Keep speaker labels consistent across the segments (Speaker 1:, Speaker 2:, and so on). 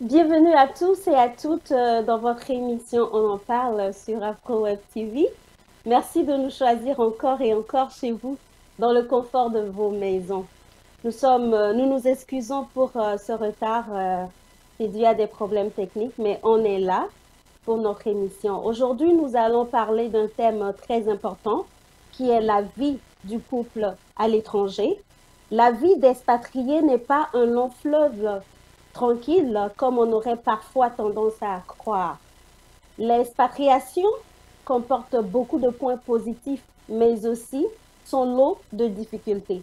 Speaker 1: Bienvenue à tous et à toutes dans votre émission On en parle sur AfroWeb TV. Merci de nous choisir encore et encore chez vous, dans le confort de vos maisons. Nous nous excusons pour ce retard, c'est dû à des problèmes techniques, mais on est là pour notre émission. Aujourd'hui, nous allons parler d'un thème très important qui est la vie du couple à l'étranger. La vie d'expatrié n'est pas un long fleuve tranquille comme on aurait parfois tendance à croire. L'expatriation comporte beaucoup de points positifs, mais aussi son lot de difficultés.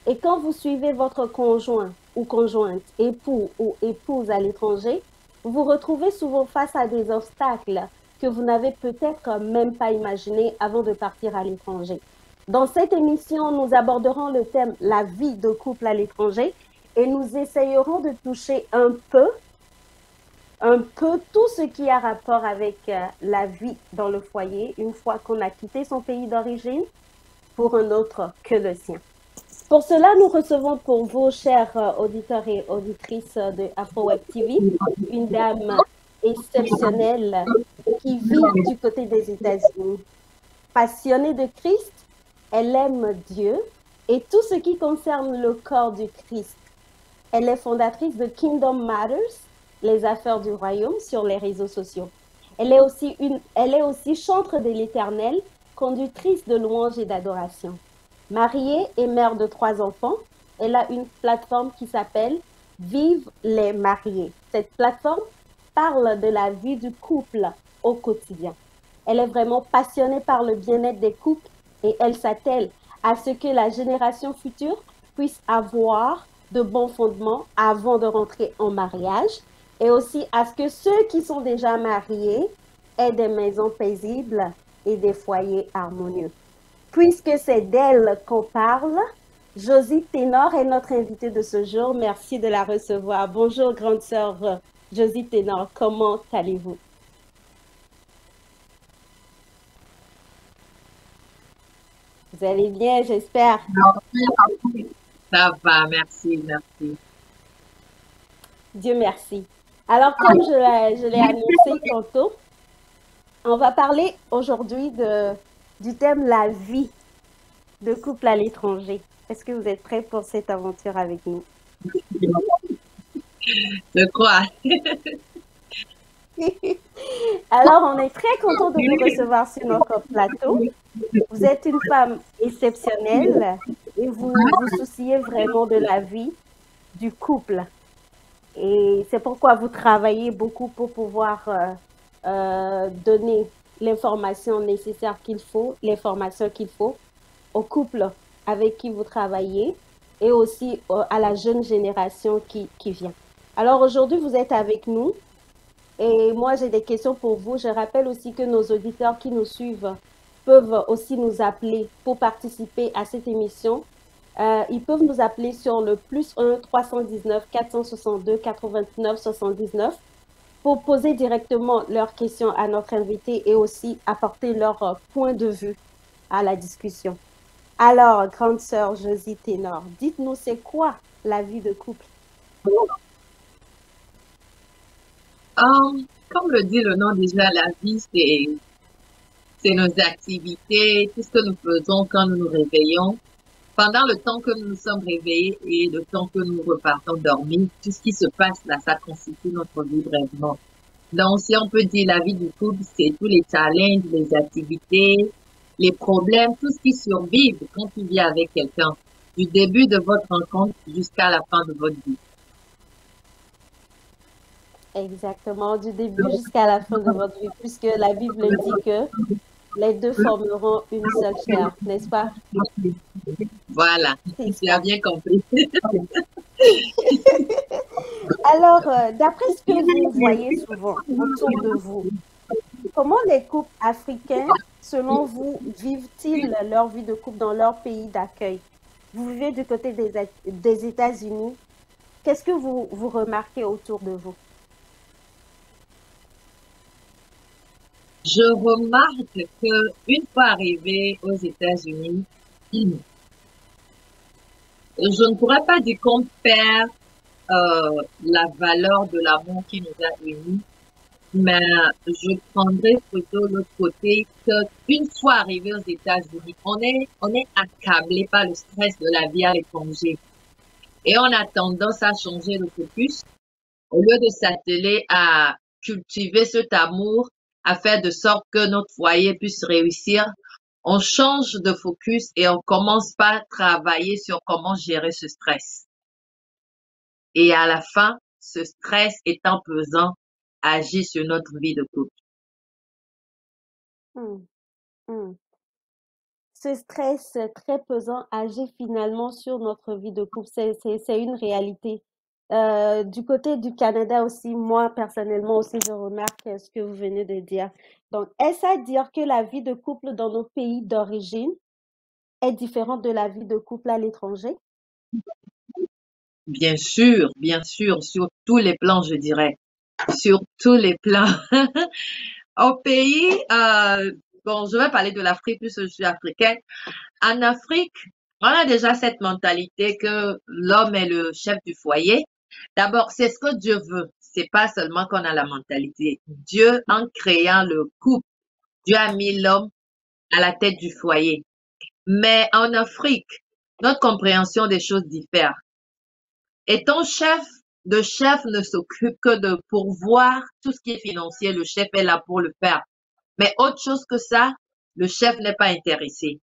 Speaker 1: Et quand vous suivez votre conjoint ou conjointe, époux ou épouse à l'étranger, vous vous retrouvez souvent face à des obstacles que vous n'avez peut-être même pas imaginés avant de partir à l'étranger. Dans cette émission, nous aborderons le thème la vie de couple à l'étranger et nous essayerons de toucher un peu tout ce qui a rapport avec la vie dans le foyer une fois qu'on a quitté son pays d'origine pour un autre que le sien. Pour cela, nous recevons pour vous, chers auditeurs et auditrices de AfroWeb TV, une dame exceptionnelle qui vit du côté des États-Unis. Passionnée de Christ, elle aime Dieu et tout ce qui concerne le corps du Christ. Elle est fondatrice de Kingdom Matters, les affaires du royaume sur les réseaux sociaux. Elle est aussi chantre de l'Éternel, conductrice de louanges et d'adoration. Mariée et mère de 3 enfants, elle a une plateforme qui s'appelle Vive les mariés. Cette plateforme parle de la vie du couple au quotidien. Elle est vraiment passionnée par le bien-être des couples et elle s'attelle à ce que la génération future puisse avoir de bons fondements avant de rentrer en mariage et aussi à ce que ceux qui sont déjà mariés aient des maisons paisibles et des foyers harmonieux. Puisque c'est d'elle qu'on parle, Josie Ténor est notre invitée de ce jour. Merci de la recevoir. Bonjour, grande sœur Josie Ténor. Comment allez-vous? Vous allez bien, j'espère.
Speaker 2: Ça va, merci, merci.
Speaker 1: Dieu merci. Alors, comme je l'ai annoncé tantôt, on va parler aujourd'hui du thème la vie de couple à l'étranger. Est-ce que vous êtes prêts pour cette aventure avec nous?
Speaker 2: Je crois.
Speaker 1: Alors, on est très content de vous recevoir sur notre plateau. Vous êtes une femme exceptionnelle et vous vous souciez vraiment de la vie du couple. Et c'est pourquoi vous travaillez beaucoup pour pouvoir donner l'information nécessaire qu'il faut, l'information qu'il faut au couple avec qui vous travaillez et aussi à la jeune génération qui vient. Alors aujourd'hui, vous êtes avec nous et moi, j'ai des questions pour vous. Je rappelle aussi que nos auditeurs qui nous suivent peuvent aussi nous appeler pour participer à cette émission. Ils peuvent nous appeler sur le +1 319 462 89 79 pour poser directement leurs questions à notre invité et aussi apporter leur point de vue à la discussion. Alors, grande sœur Josie Ténor, dites-nous, c'est quoi la vie de couple?
Speaker 2: Comme le dit le nom déjà, la vie, c'est nos activités, tout ce que nous faisons quand nous nous réveillons, pendant le temps que nous nous sommes réveillés et le temps que nous repartons dormir, tout ce qui se passe là, ça constitue notre vie vraiment. Donc, si on peut dire la vie du couple, c'est tous les challenges, les activités, les problèmes, tout ce qui survit quand tu vis avec quelqu'un, du début de votre rencontre jusqu'à la fin de votre vie.
Speaker 1: Exactement, du début jusqu'à la fin de votre vie, puisque la Bible dit que les deux formeront une seule chair, n'est-ce pas?
Speaker 2: Voilà,
Speaker 1: C'est
Speaker 2: tu as
Speaker 1: ça.
Speaker 2: bien compris.
Speaker 1: Alors, d'après ce que vous voyez souvent autour de vous, comment les couples africains, selon vous, vivent-ils leur vie de couple dans leur pays d'accueil? Vous vivez du côté des États-Unis. Qu'est-ce que vous remarquez autour de vous?
Speaker 2: Je remarque que une fois arrivé aux États-Unis, je ne pourrais pas dire qu'on perd la valeur de l'amour qui nous a unis, mais je prendrais plutôt l'autre côté que une fois arrivé aux États-Unis, on est accablé par le stress de la vie à l'étranger et on a tendance à changer de focus au lieu de s'atteler à cultiver cet amour, à faire de sorte que notre foyer puisse réussir. On change de focus et on commence par travailler sur comment gérer ce stress. Et à la fin, ce stress étant pesant, agit sur notre vie de couple.
Speaker 1: Hmm, hmm. Ce stress très pesant agit finalement sur notre vie de couple. C'est une réalité. Du côté du Canada aussi, moi personnellement aussi, je remarque ce que vous venez de dire. Donc, est-ce à dire que la vie de couple dans nos pays d'origine est différente de la vie de couple à l'étranger?
Speaker 2: Bien sûr, sur tous les plans, je dirais. Sur tous les plans. Au pays, bon, je vais parler de l'Afrique puisque je suis africaine. En Afrique, on a déjà cette mentalité que l'homme est le chef du foyer. D'abord, c'est ce que Dieu veut. C'est pas seulement qu'on a la mentalité. Dieu, en créant le couple, Dieu a mis l'homme à la tête du foyer. Mais en Afrique, notre compréhension des choses diffère. Étant chef, le chef ne s'occupe que de pourvoir tout ce qui est financier. Le chef est là pour le faire. Mais autre chose que ça, le chef n'est pas intéressé.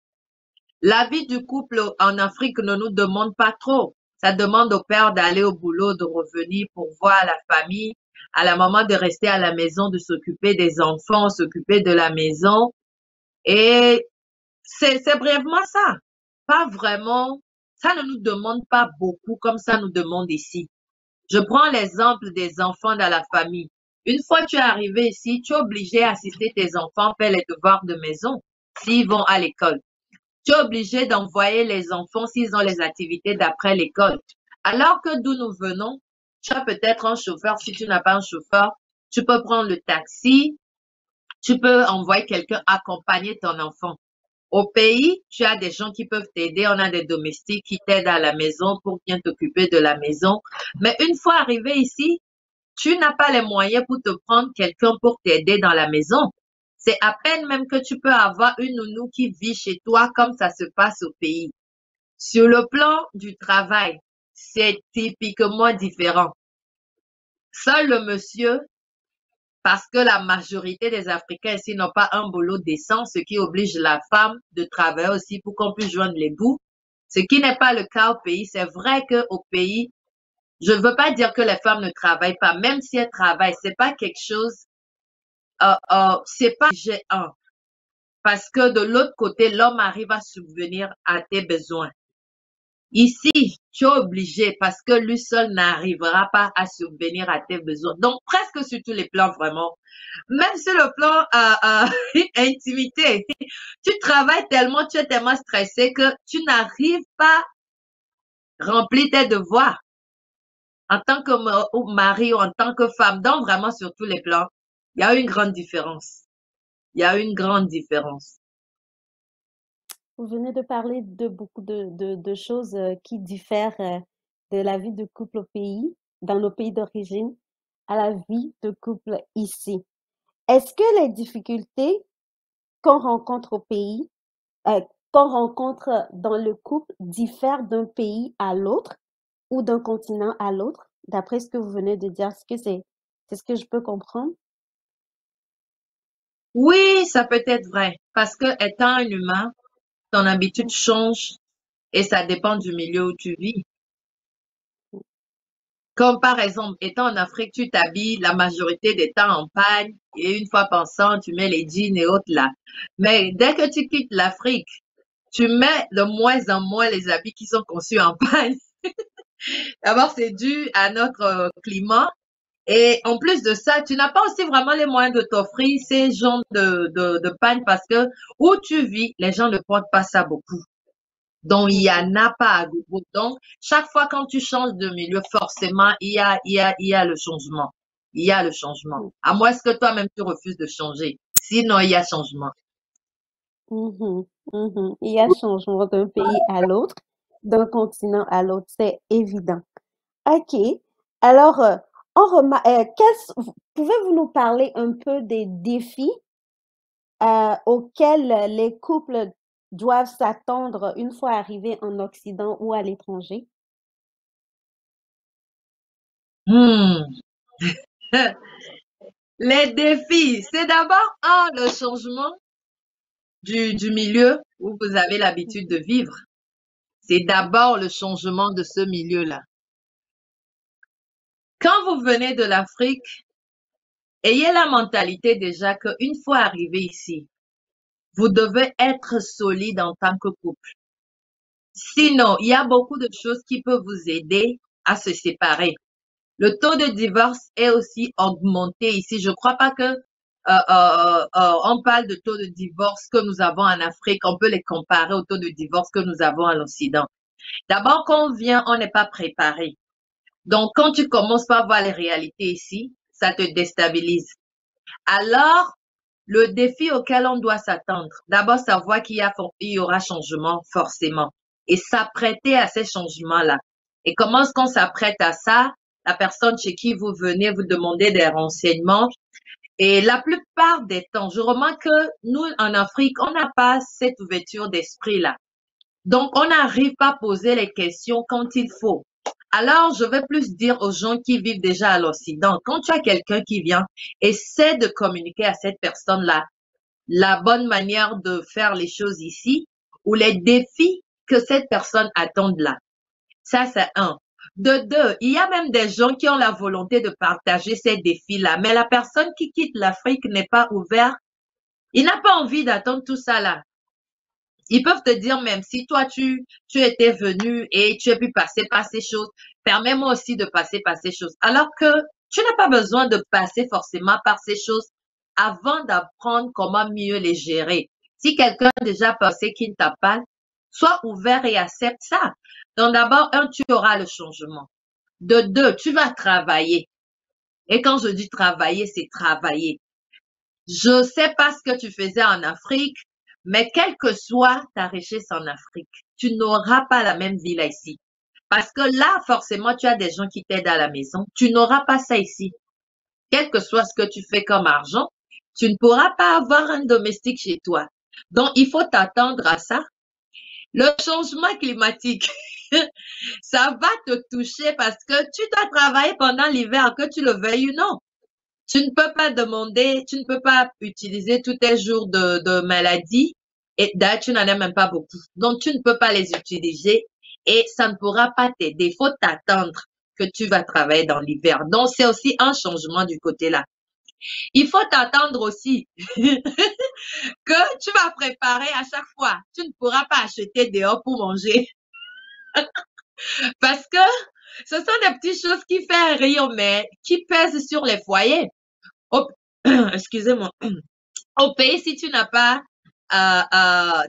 Speaker 2: La vie du couple en Afrique ne nous demande pas trop. Ça demande au père d'aller au boulot, de revenir pour voir la famille, à la maman de rester à la maison, de s'occuper des enfants, s'occuper de la maison. Et c'est brièvement ça. Pas vraiment. Ça ne nous demande pas beaucoup comme ça nous demande ici. Je prends l'exemple des enfants dans la famille. Une fois tu es arrivé ici, tu es obligé d'assister tes enfants faire les devoirs de maison s'ils vont à l'école. Tu es obligé d'envoyer les enfants s'ils ont les activités d'après l'école. Alors que d'où nous venons, tu as peut-être un chauffeur. Si tu n'as pas un chauffeur, tu peux prendre le taxi, tu peux envoyer quelqu'un accompagner ton enfant. Au pays, tu as des gens qui peuvent t'aider. On a des domestiques qui t'aident à la maison pour bien t'occuper de la maison. Mais une fois arrivé ici, tu n'as pas les moyens pour te prendre quelqu'un pour t'aider dans la maison. C'est à peine même que tu peux avoir une nounou qui vit chez toi comme ça se passe au pays. Sur le plan du travail, c'est typiquement différent. Seul le monsieur, parce que la majorité des Africains ici n'ont pas un boulot décent, ce qui oblige la femme de travailler aussi pour qu'on puisse joindre les bouts. Ce qui n'est pas le cas au pays. C'est vrai qu'au pays, je ne veux pas dire que les femmes ne travaillent pas, même si elles travaillent, c'est pas quelque chose, c'est pas géant. Parce que de l'autre côté, l'homme arrive à subvenir à tes besoins. Ici, tu es obligé parce que lui seul n'arrivera pas à subvenir à tes besoins. Donc, presque sur tous les plans, vraiment. Même sur le plan intimité, tu travailles tellement, tu es tellement stressé que tu n'arrives pas à remplir tes devoirs en tant que mari ou en tant que femme. Donc, vraiment, sur tous les plans, il y a une grande différence. Il y a une grande différence.
Speaker 1: Vous venez de parler de beaucoup de choses qui diffèrent de la vie de couple au pays, dans nos pays d'origine, à la vie de couple ici. Est-ce que les difficultés qu'on rencontre au pays, euh, qu'on rencontre dans le couple diffèrent d'un pays à l'autre ou d'un continent à l'autre, d'après ce que vous venez de dire? Est-ce que c'est ce que je peux comprendre?
Speaker 2: Oui, ça peut être vrai. Parce que étant un humain, ton habitude change et ça dépend du milieu où tu vis. Comme par exemple, étant en Afrique, tu t'habilles la majorité des temps en pagne et une fois pensant, tu mets les jeans et autres là. Mais dès que tu quittes l'Afrique, tu mets de moins en moins les habits qui sont conçus en pagne. D'abord, c'est dû à notre climat. Et en plus de ça, tu n'as pas aussi vraiment les moyens de t'offrir ces genres de pagne parce que où tu vis, les gens ne portent pas ça beaucoup. Donc, il y
Speaker 1: Mhm.
Speaker 2: en a pas à gogo. Donc, chaque fois quand tu changes de milieu, forcément, il y a le changement. Il y a le changement. À moins que toi-même tu refuses de changer. Sinon, il y a changement.
Speaker 1: Mhm. Mhm. Il y a changement d'un pays à l'autre, d'un continent à l'autre, c'est évident. OK. Alors, pouvez-vous nous parler un peu des défis auxquels les couples doivent s'attendre une fois arrivés en Occident ou à l'étranger?
Speaker 2: Hmm. Les défis, c'est d'abord le changement du milieu où vous avez l'habitude de vivre. C'est d'abord le changement de ce milieu-là. Quand vous venez de l'Afrique, ayez la mentalité déjà qu'une fois arrivé ici, vous devez être solide en tant que couple. Sinon, il y a beaucoup de choses qui peuvent vous aider à se séparer. Le taux de divorce est aussi augmenté ici. Je ne crois pas que on parle de taux de divorce que nous avons en Afrique, on peut les comparer au taux de divorce que nous avons en Occident. D'abord, quand on vient, on n'est pas préparé. Donc, quand tu commences par voir les réalités ici, ça te déstabilise. Alors, le défi auquel on doit s'attendre, d'abord savoir il y aura changement forcément et s'apprêter à ces changements-là. Et comment est-ce qu'on s'apprête à ça? La personne chez qui vous venez vous demander des renseignements. Et la plupart des temps, je remarque que nous, en Afrique, on n'a pas cette ouverture d'esprit-là. Donc, on n'arrive pas à poser les questions quand il faut. Alors, je vais plus dire aux gens qui vivent déjà à l'Occident, quand tu as quelqu'un qui vient, essaie de communiquer à cette personne-là la bonne manière de faire les choses ici ou les défis que cette personne attend de là. Ça, c'est un. De deux, il y a même des gens qui ont la volonté de partager ces défis-là, mais la personne qui quitte l'Afrique n'est pas ouverte. Il n'a pas envie d'attendre tout ça là. Ils peuvent te dire même si toi tu étais venu et tu as pu passer par ces choses, permets-moi aussi de passer par ces choses. Alors que tu n'as pas besoin de passer forcément par ces choses avant d'apprendre comment mieux les gérer. Si quelqu'un a déjà passé qui ne t'a pas, sois ouvert et accepte ça. Donc d'abord, un, tu auras le changement. De deux, tu vas travailler. Et quand je dis travailler, c'est travailler. Je sais pas ce que tu faisais en Afrique, mais quelle que soit ta richesse en Afrique, tu n'auras pas la même vie là ici. Parce que là, forcément, tu as des gens qui t'aident à la maison. Tu n'auras pas ça ici. Quel que soit ce que tu fais comme argent, tu ne pourras pas avoir un domestique chez toi. Donc, il faut t'attendre à ça. Le changement climatique, ça va te toucher parce que tu dois travailler pendant l'hiver, que tu le veuilles ou non. Tu ne peux pas demander, tu ne peux pas utiliser tous tes jours de maladie et d'ailleurs, tu n'en as même pas beaucoup. Donc, tu ne peux pas les utiliser et ça ne pourra pas t'aider. Il faut t'attendre que tu vas travailler dans l'hiver. Donc, c'est aussi un changement du côté là. Il faut t'attendre aussi que tu vas préparer à chaque fois. Tu ne pourras pas acheter dehors pour manger parce que ce sont des petites choses qui font rire, mais qui pèsent sur les foyers. Oh, excusez-moi. Au pays, si tu n'as pas,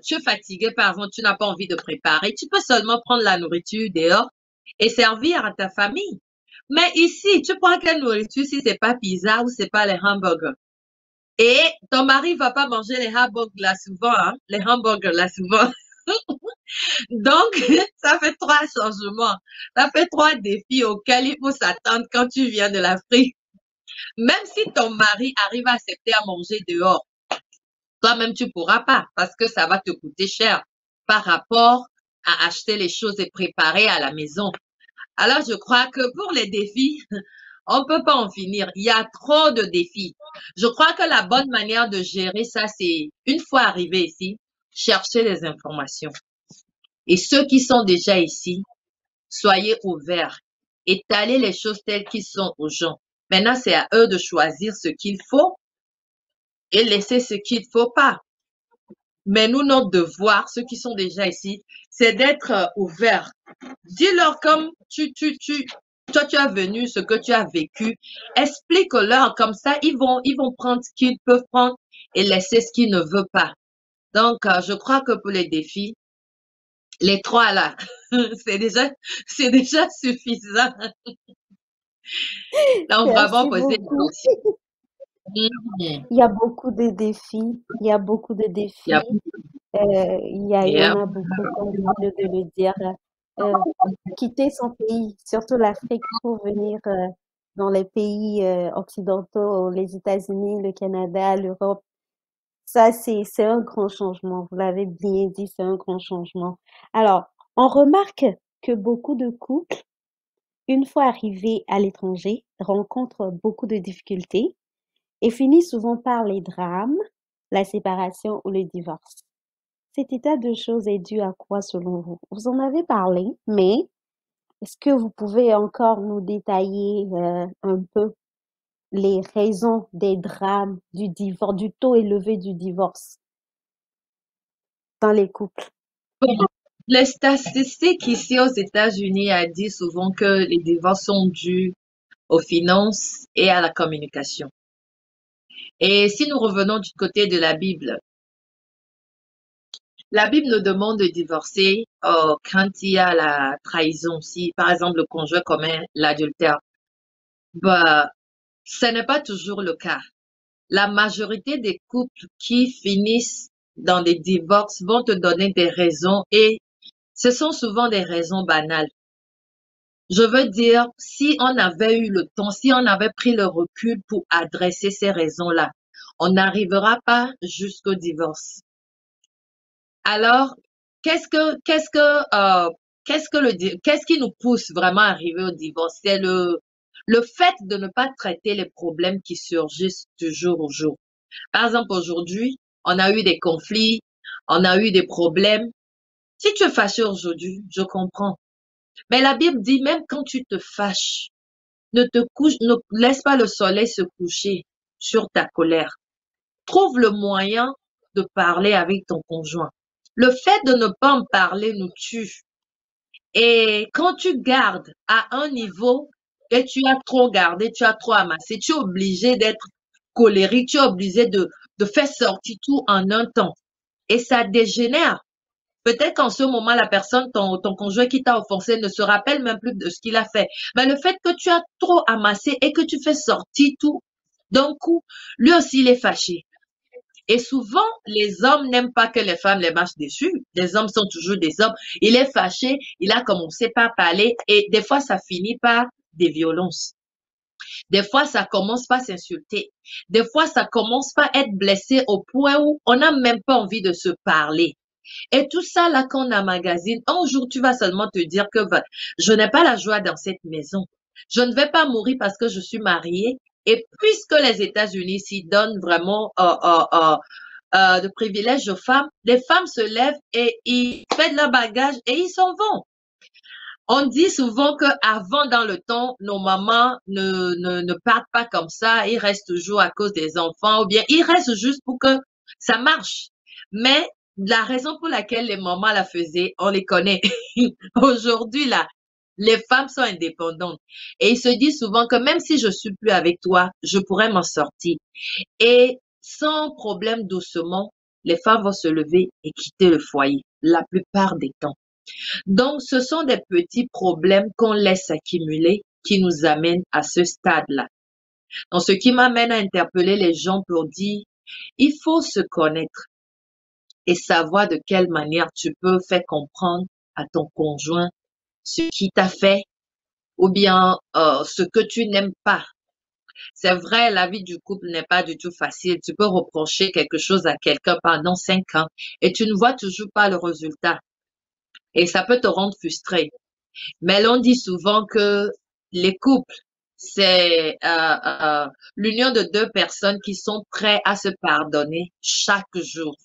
Speaker 2: tu es fatigué, par exemple, tu n'as pas envie de préparer, tu peux seulement prendre la nourriture dehors et servir à ta famille. Mais ici, tu prends quelle nourriture si c'est pas pizza ou c'est pas les hamburgers? Et ton mari va pas manger les hamburgers là souvent, hein, les hamburgers là souvent. Donc, ça fait trois changements. Ça fait trois défis auxquels il faut s'attendre quand tu viens de l'Afrique. Même si ton mari arrive à accepter à manger dehors, toi-même, tu pourras pas parce que ça va te coûter cher par rapport à acheter les choses et préparer à la maison. Alors, je crois que pour les défis, on peut pas en finir. Il y a trop de défis. Je crois que la bonne manière de gérer ça, c'est une fois arrivé ici, chercher les informations. Et ceux qui sont déjà ici, soyez ouverts. Étalez les choses telles qu'elles sont aux gens. Maintenant, c'est à eux de choisir ce qu'il faut et laisser ce qu'il ne faut pas. Mais nous, notre devoir, ceux qui sont déjà ici, c'est d'être ouverts. Dis-leur comme toi, tu as venu, ce que tu as vécu. Explique-leur comme ça, ils vont prendre ce qu'ils peuvent prendre et laisser ce qu'ils ne veulent pas. Donc, je crois que pour les défis, les trois là, c'est déjà suffisant. Donc, vraiment
Speaker 1: Merci
Speaker 2: poser
Speaker 1: beaucoup.
Speaker 2: attention. Mhm.
Speaker 1: Il y a beaucoup de défis. Il y a beaucoup de
Speaker 2: Il y a,
Speaker 1: défis. Il y
Speaker 2: il y
Speaker 1: en
Speaker 2: a-
Speaker 1: a beaucoup, comme vous venez de le dire. euh, quitter son pays, surtout l'Afrique, pour venir dans les pays occidentaux, les États-Unis, le Canada, l'Europe. Ça, c'est un grand changement. Vous l'avez bien dit, c'est un grand changement. Alors, on remarque que beaucoup de couples, une fois arrivés à l'étranger, rencontrent beaucoup de difficultés et finissent souvent par les drames, la séparation ou le divorce. Cet état de choses est dû à quoi selon vous? Vous en avez parlé, mais est-ce que vous pouvez encore nous détailler un peu les raisons des drames, du divorce, du taux élevé du divorce dans les couples?
Speaker 2: Bon, les statistiques ici aux États-Unis a dit souvent que les divorces sont dus aux finances et à la communication. Et si nous revenons du côté de la Bible nous demande de divorcer quand il y a la trahison, si par exemple le conjoint commet l'adultère. Bah, ce n'est pas toujours le cas. La majorité des couples qui finissent dans des divorces vont te donner des raisons et ce sont souvent des raisons banales. Je veux dire, si on avait eu le temps, si on avait pris le recul pour adresser ces raisons-là, on n'arrivera pas jusqu'au divorce. Alors, qu'est-ce qui nous pousse vraiment à arriver au divorce? C'est le fait de ne pas traiter les problèmes qui surgissent du jour au jour. Par exemple, aujourd'hui, on a eu des conflits, on a eu des problèmes. Si tu es fâché aujourd'hui, je comprends. Mais la Bible dit, même quand tu te fâches, ne laisse pas le soleil se coucher sur ta colère. Trouve le moyen de parler avec ton conjoint. Le fait de ne pas en parler nous tue. Et quand tu gardes à un niveau et tu as trop gardé, tu as trop amassé, tu es obligé d'être colérique, tu es obligé de faire sortir tout en un temps. Et ça dégénère. Peut-être qu'en ce moment, la personne, ton conjoint qui t'a offensé ne se rappelle même plus de ce qu'il a fait. Mais le fait que tu as trop amassé et que tu fais sortir tout d'un coup, lui aussi, il est fâché. Et souvent, les hommes n'aiment pas que les femmes les marchent dessus. Les hommes sont toujours des hommes. Il est fâché, il a commencé par parler et des fois, ça finit par des violences. Des fois, ça commence par s'insulter. Des fois, ça commence par être blessé au point où on n'a même pas envie de se parler. Et tout ça là qu'on emmagasine, un jour tu vas seulement te dire que je n'ai pas la joie dans cette maison. Je ne vais pas mourir parce que je suis mariée. Et puisque les États-Unis s'y donnent vraiment de privilèges aux femmes, les femmes se lèvent et ils font leur bagage et ils s'en vont. On dit souvent que avant dans le temps, nos mamans ne partent pas comme ça, ils restent toujours à cause des enfants ou bien ils restent juste pour que ça marche. Mais la raison pour laquelle les mamans la faisaient, on les connaît. Aujourd'hui, là, les femmes sont indépendantes. Et ils se disent souvent que même si je suis plus avec toi, je pourrais m'en sortir. Et sans problème, doucement, les femmes vont se lever et quitter le foyer, la plupart des temps. Donc, ce sont des petits problèmes qu'on laisse accumuler qui nous amènent à ce stade-là. Donc, ce qui m'amène à interpeller les gens pour dire, il faut se connaître et savoir de quelle manière tu peux faire comprendre à ton conjoint ce qui t'a fait ou bien ce que tu n'aimes pas. C'est vrai, la vie du couple n'est pas du tout facile. Tu peux reprocher quelque chose à quelqu'un pendant 5 ans et tu ne vois toujours pas le résultat. Et ça peut te rendre frustré. Mais l'on dit souvent que les couples, c'est l'union de deux personnes qui sont prêtes à se pardonner chaque jour.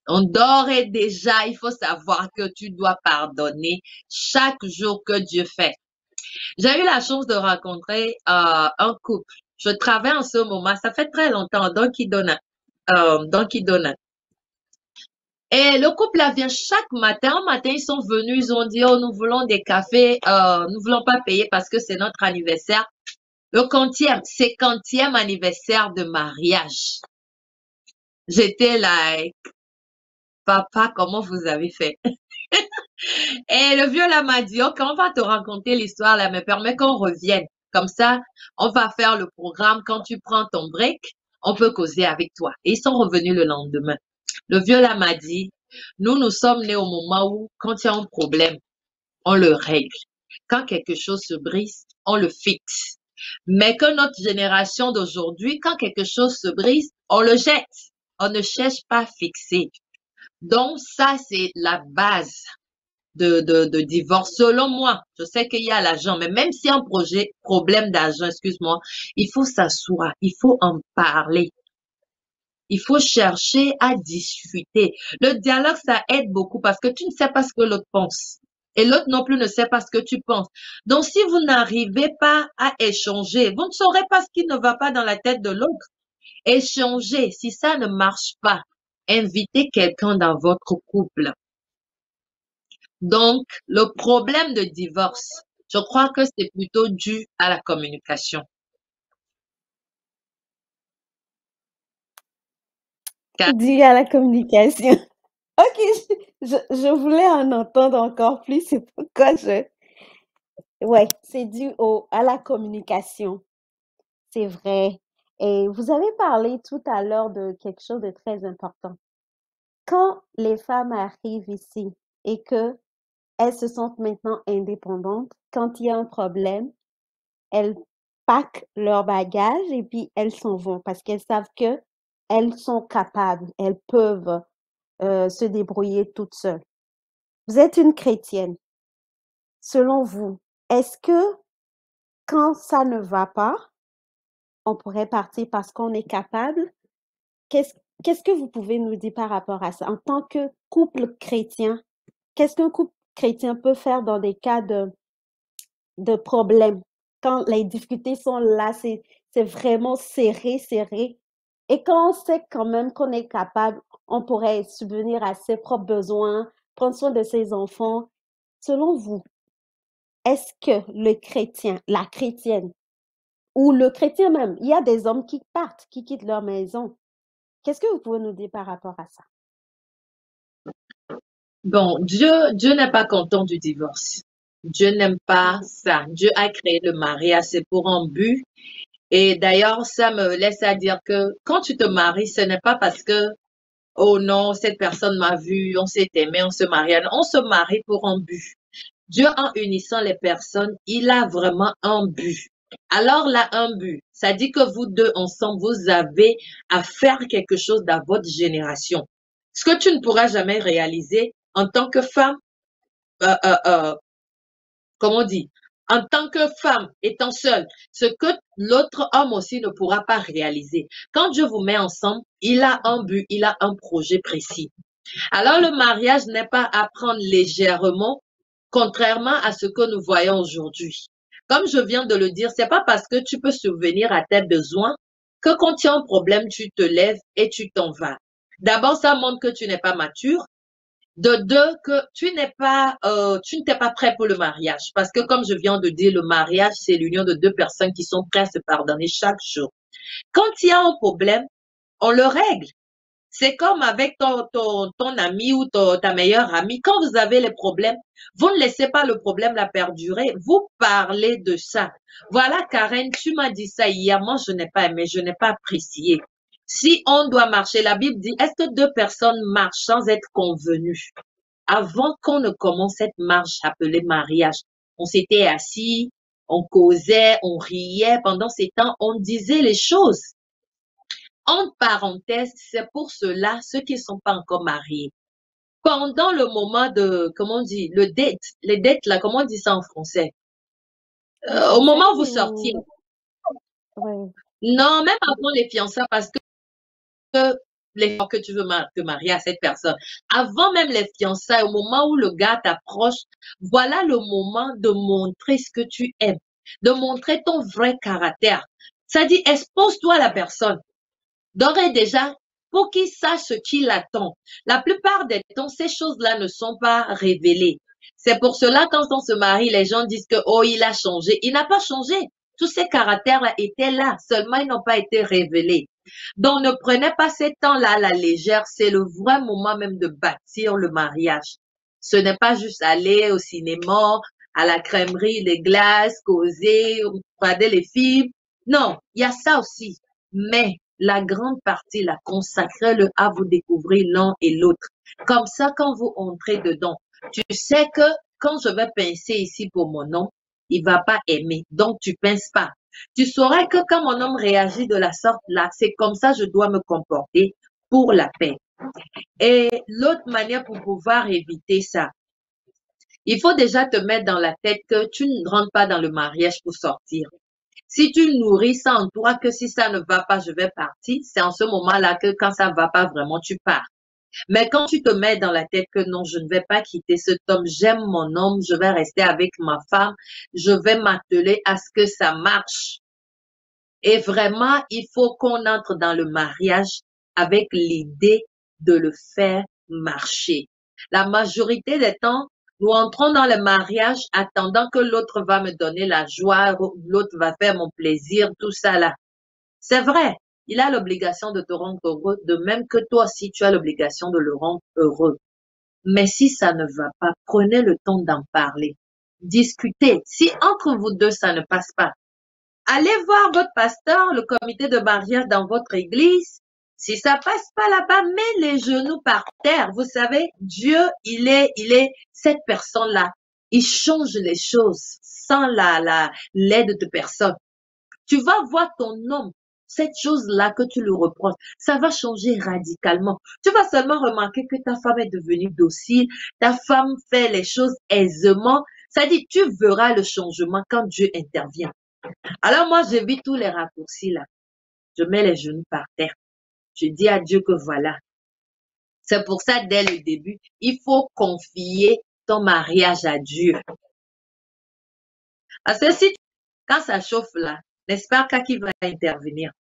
Speaker 2: Donc, d'ores et déjà, il faut savoir que tu dois pardonner chaque jour que Dieu fait. J'ai eu la chance de rencontrer un couple. Je travaille en ce moment, ça fait très longtemps, donc il donne. Donc il donne. Et le couple là vient chaque matin. Un matin, ils sont venus, ils ont dit, oh, nous voulons des cafés, nous voulons pas payer parce que c'est notre anniversaire. Le 50e anniversaire de mariage. J'étais là, papa, comment vous avez fait? Et le vieux là m'a dit, ok, on va te raconter l'histoire là, mais permets qu'on revienne. Comme ça, on va faire le programme. Quand tu prends ton break, on peut causer avec toi. Et ils sont revenus le lendemain. Le vieux là m'a dit, nous sommes nés au moment où, quand il y a un problème, on le règle. Quand quelque chose se brise, on le fixe. Mais que notre génération d'aujourd'hui, quand quelque chose se brise, on le jette. On ne cherche pas à fixer. Donc, ça, c'est la base de divorce, selon moi. Je sais qu'il y a l'argent, mais même si un projet, problème d'argent, excuse-moi, il faut s'asseoir, il faut en parler. Il faut chercher à discuter. Le dialogue, ça aide beaucoup parce que tu ne sais pas ce que l'autre pense. Et l'autre non plus ne sait pas ce que tu penses. Donc, si vous n'arrivez pas à échanger, vous ne saurez pas ce qui ne va pas dans la tête de l'autre. Échangez. Si ça ne marche pas, invitez quelqu'un dans votre couple. Donc, le problème de divorce, je crois que c'est plutôt dû à la communication.
Speaker 1: Dû à la communication. Ok, je voulais en entendre encore plus, c'est pourquoi Ouais, c'est dû à la communication, c'est vrai. Et vous avez parlé tout à l'heure de quelque chose de très important. Quand les femmes arrivent ici et que elles se sentent maintenant indépendantes, quand il y a un problème, elles packent leurs bagages et puis elles s'en vont parce qu'elles savent que elles sont capables, elles peuvent se débrouiller toutes seules. Vous êtes une chrétienne. Selon vous, est-ce que quand ça ne va pas, on pourrait partir parce qu'on est capable? Qu'est-ce, qu'est-ce que vous pouvez nous dire par rapport à ça? En tant que couple chrétien, qu'est-ce qu'un couple chrétien peut faire dans des cas de problèmes? Quand les difficultés sont là, c'est vraiment serré, serré. Et quand on sait quand même qu'on est capable, on pourrait subvenir à ses propres besoins, prendre soin de ses enfants. Selon vous, est-ce que le chrétien, la chrétienne, ou le chrétien même, il y a des hommes qui partent, qui quittent leur maison. Qu'est-ce que vous pouvez nous dire par rapport à ça?
Speaker 2: Bon, Dieu n'est pas content du divorce. Dieu n'aime pas ça. Dieu a créé le mariage, c'est pour un but. Et d'ailleurs, ça me laisse à dire que quand tu te maries, ce n'est pas parce que, oh non, cette personne m'a vu, on s'est aimé, on se marie. On se marie pour un but. Dieu, en unissant les personnes, il a vraiment un but. Alors là, un but, ça dit que vous deux ensemble, vous avez à faire quelque chose dans votre génération. Ce que tu ne pourras jamais réaliser en tant que femme, euh, euh, euh, comme on dit, en tant que femme étant seule, ce que l'autre homme aussi ne pourra pas réaliser. Quand Dieu vous met ensemble, il a un but, il a un projet précis. Alors le mariage n'est pas à prendre légèrement, contrairement à ce que nous voyons aujourd'hui. Comme je viens de le dire, c'est pas parce que tu peux subvenir à tes besoins que quand il y a un problème, tu te lèves et tu t'en vas. D'abord, ça montre que tu n'es pas mature. De deux, que tu ne t'es pas prêt pour le mariage. Parce que comme je viens de dire, le mariage, c'est l'union de deux personnes qui sont prêtes à se pardonner chaque jour. Quand il y a un problème, on le règle. C'est comme avec ton ami ou ta meilleure amie. Quand vous avez les problèmes, vous ne laissez pas le problème la perdurer. Vous parlez de ça. Voilà, Karen, tu m'as dit ça hier. Moi, je n'ai pas aimé, je n'ai pas apprécié. Si on doit marcher, la Bible dit, est-ce que deux personnes marchent sans être convenues? Avant qu'on ne commence cette marche appelée mariage, on s'était assis, on causait, on riait. Pendant ces temps, on disait les choses. Entre parenthèses, c'est pour cela, ceux qui ne sont pas encore mariés. Pendant le moment de, comment on dit, le date, les dates là, comment on dit ça en français?
Speaker 1: Les
Speaker 2: Au moment où
Speaker 1: fiançailles
Speaker 2: vous sortiez.
Speaker 1: ou... Ouais.
Speaker 2: Non, même avant les fiançailles, parce que les fois que tu veux te marier à cette personne. Avant même les fiançailles, au moment où le gars t'approche, voilà le moment de montrer ce que tu aimes, de montrer ton vrai caractère. Ça dit, expose-toi à la personne. D'ores et déjà, pour qu'il sache ce qui l'attend. La plupart des temps, ces choses-là ne sont pas révélées. C'est pour cela, quand on se marie, les gens disent que, oh, il a changé. Il n'a pas changé. Tous ces caractères-là étaient là, seulement ils n'ont pas été révélés. Donc, ne prenez pas ces temps-là à la légère. C'est le vrai moment même de bâtir le mariage. Ce n'est pas juste aller au cinéma, à la crèmerie, les glaces, causer, regarder les films. Non, il y a ça aussi. Mais la grande partie, la consacrez-le à vous découvrir l'un et l'autre. Comme ça, quand vous entrez dedans, tu sais que quand je vais pincer ici pour mon homme, il va pas aimer. Donc, tu pinces pas. Tu saurais que quand mon homme réagit de la sorte là, c'est comme ça je dois me comporter pour la paix. Et l'autre manière pour pouvoir éviter ça, il faut déjà te mettre dans la tête que tu ne rentres pas dans le mariage pour sortir. Si tu nourris ça en toi, que si ça ne va pas, je vais partir, c'est en ce moment-là que quand ça ne va pas vraiment, tu pars. Mais quand tu te mets dans la tête que non, je ne vais pas quitter cet homme, j'aime mon homme, je vais rester avec ma femme, je vais m'atteler à ce que ça marche. Et vraiment, il faut qu'on entre dans le mariage avec l'idée de le faire marcher. La majorité des temps, nous entrons dans le mariage attendant que l'autre va me donner la joie, l'autre va faire mon plaisir, tout ça là. C'est vrai, il a l'obligation de te rendre heureux, de même que toi aussi tu as l'obligation de le rendre heureux. Mais si ça ne va pas, prenez le temps d'en parler. Discutez. Si entre vous deux ça ne passe pas, allez voir votre pasteur, le comité de mariage dans votre église. Si ça passe pas là-bas, mets les genoux par terre. Vous savez, Dieu, il est cette personne-là. Il change les choses sans l'aide de personne. Tu vas voir ton homme, cette chose-là que tu lui reproches, ça va changer radicalement. Tu vas seulement remarquer que ta femme est devenue docile, ta femme fait les choses aisément. Ça dit, tu verras le changement quand Dieu intervient. Alors moi, j'évite tous les raccourcis là. Je mets les genoux par terre. Je dis à Dieu que voilà. C'est pour ça, dès le début, il faut confier ton mariage à Dieu. Parce que si, quand ça chauffe là, n'espère pas qui va intervenir.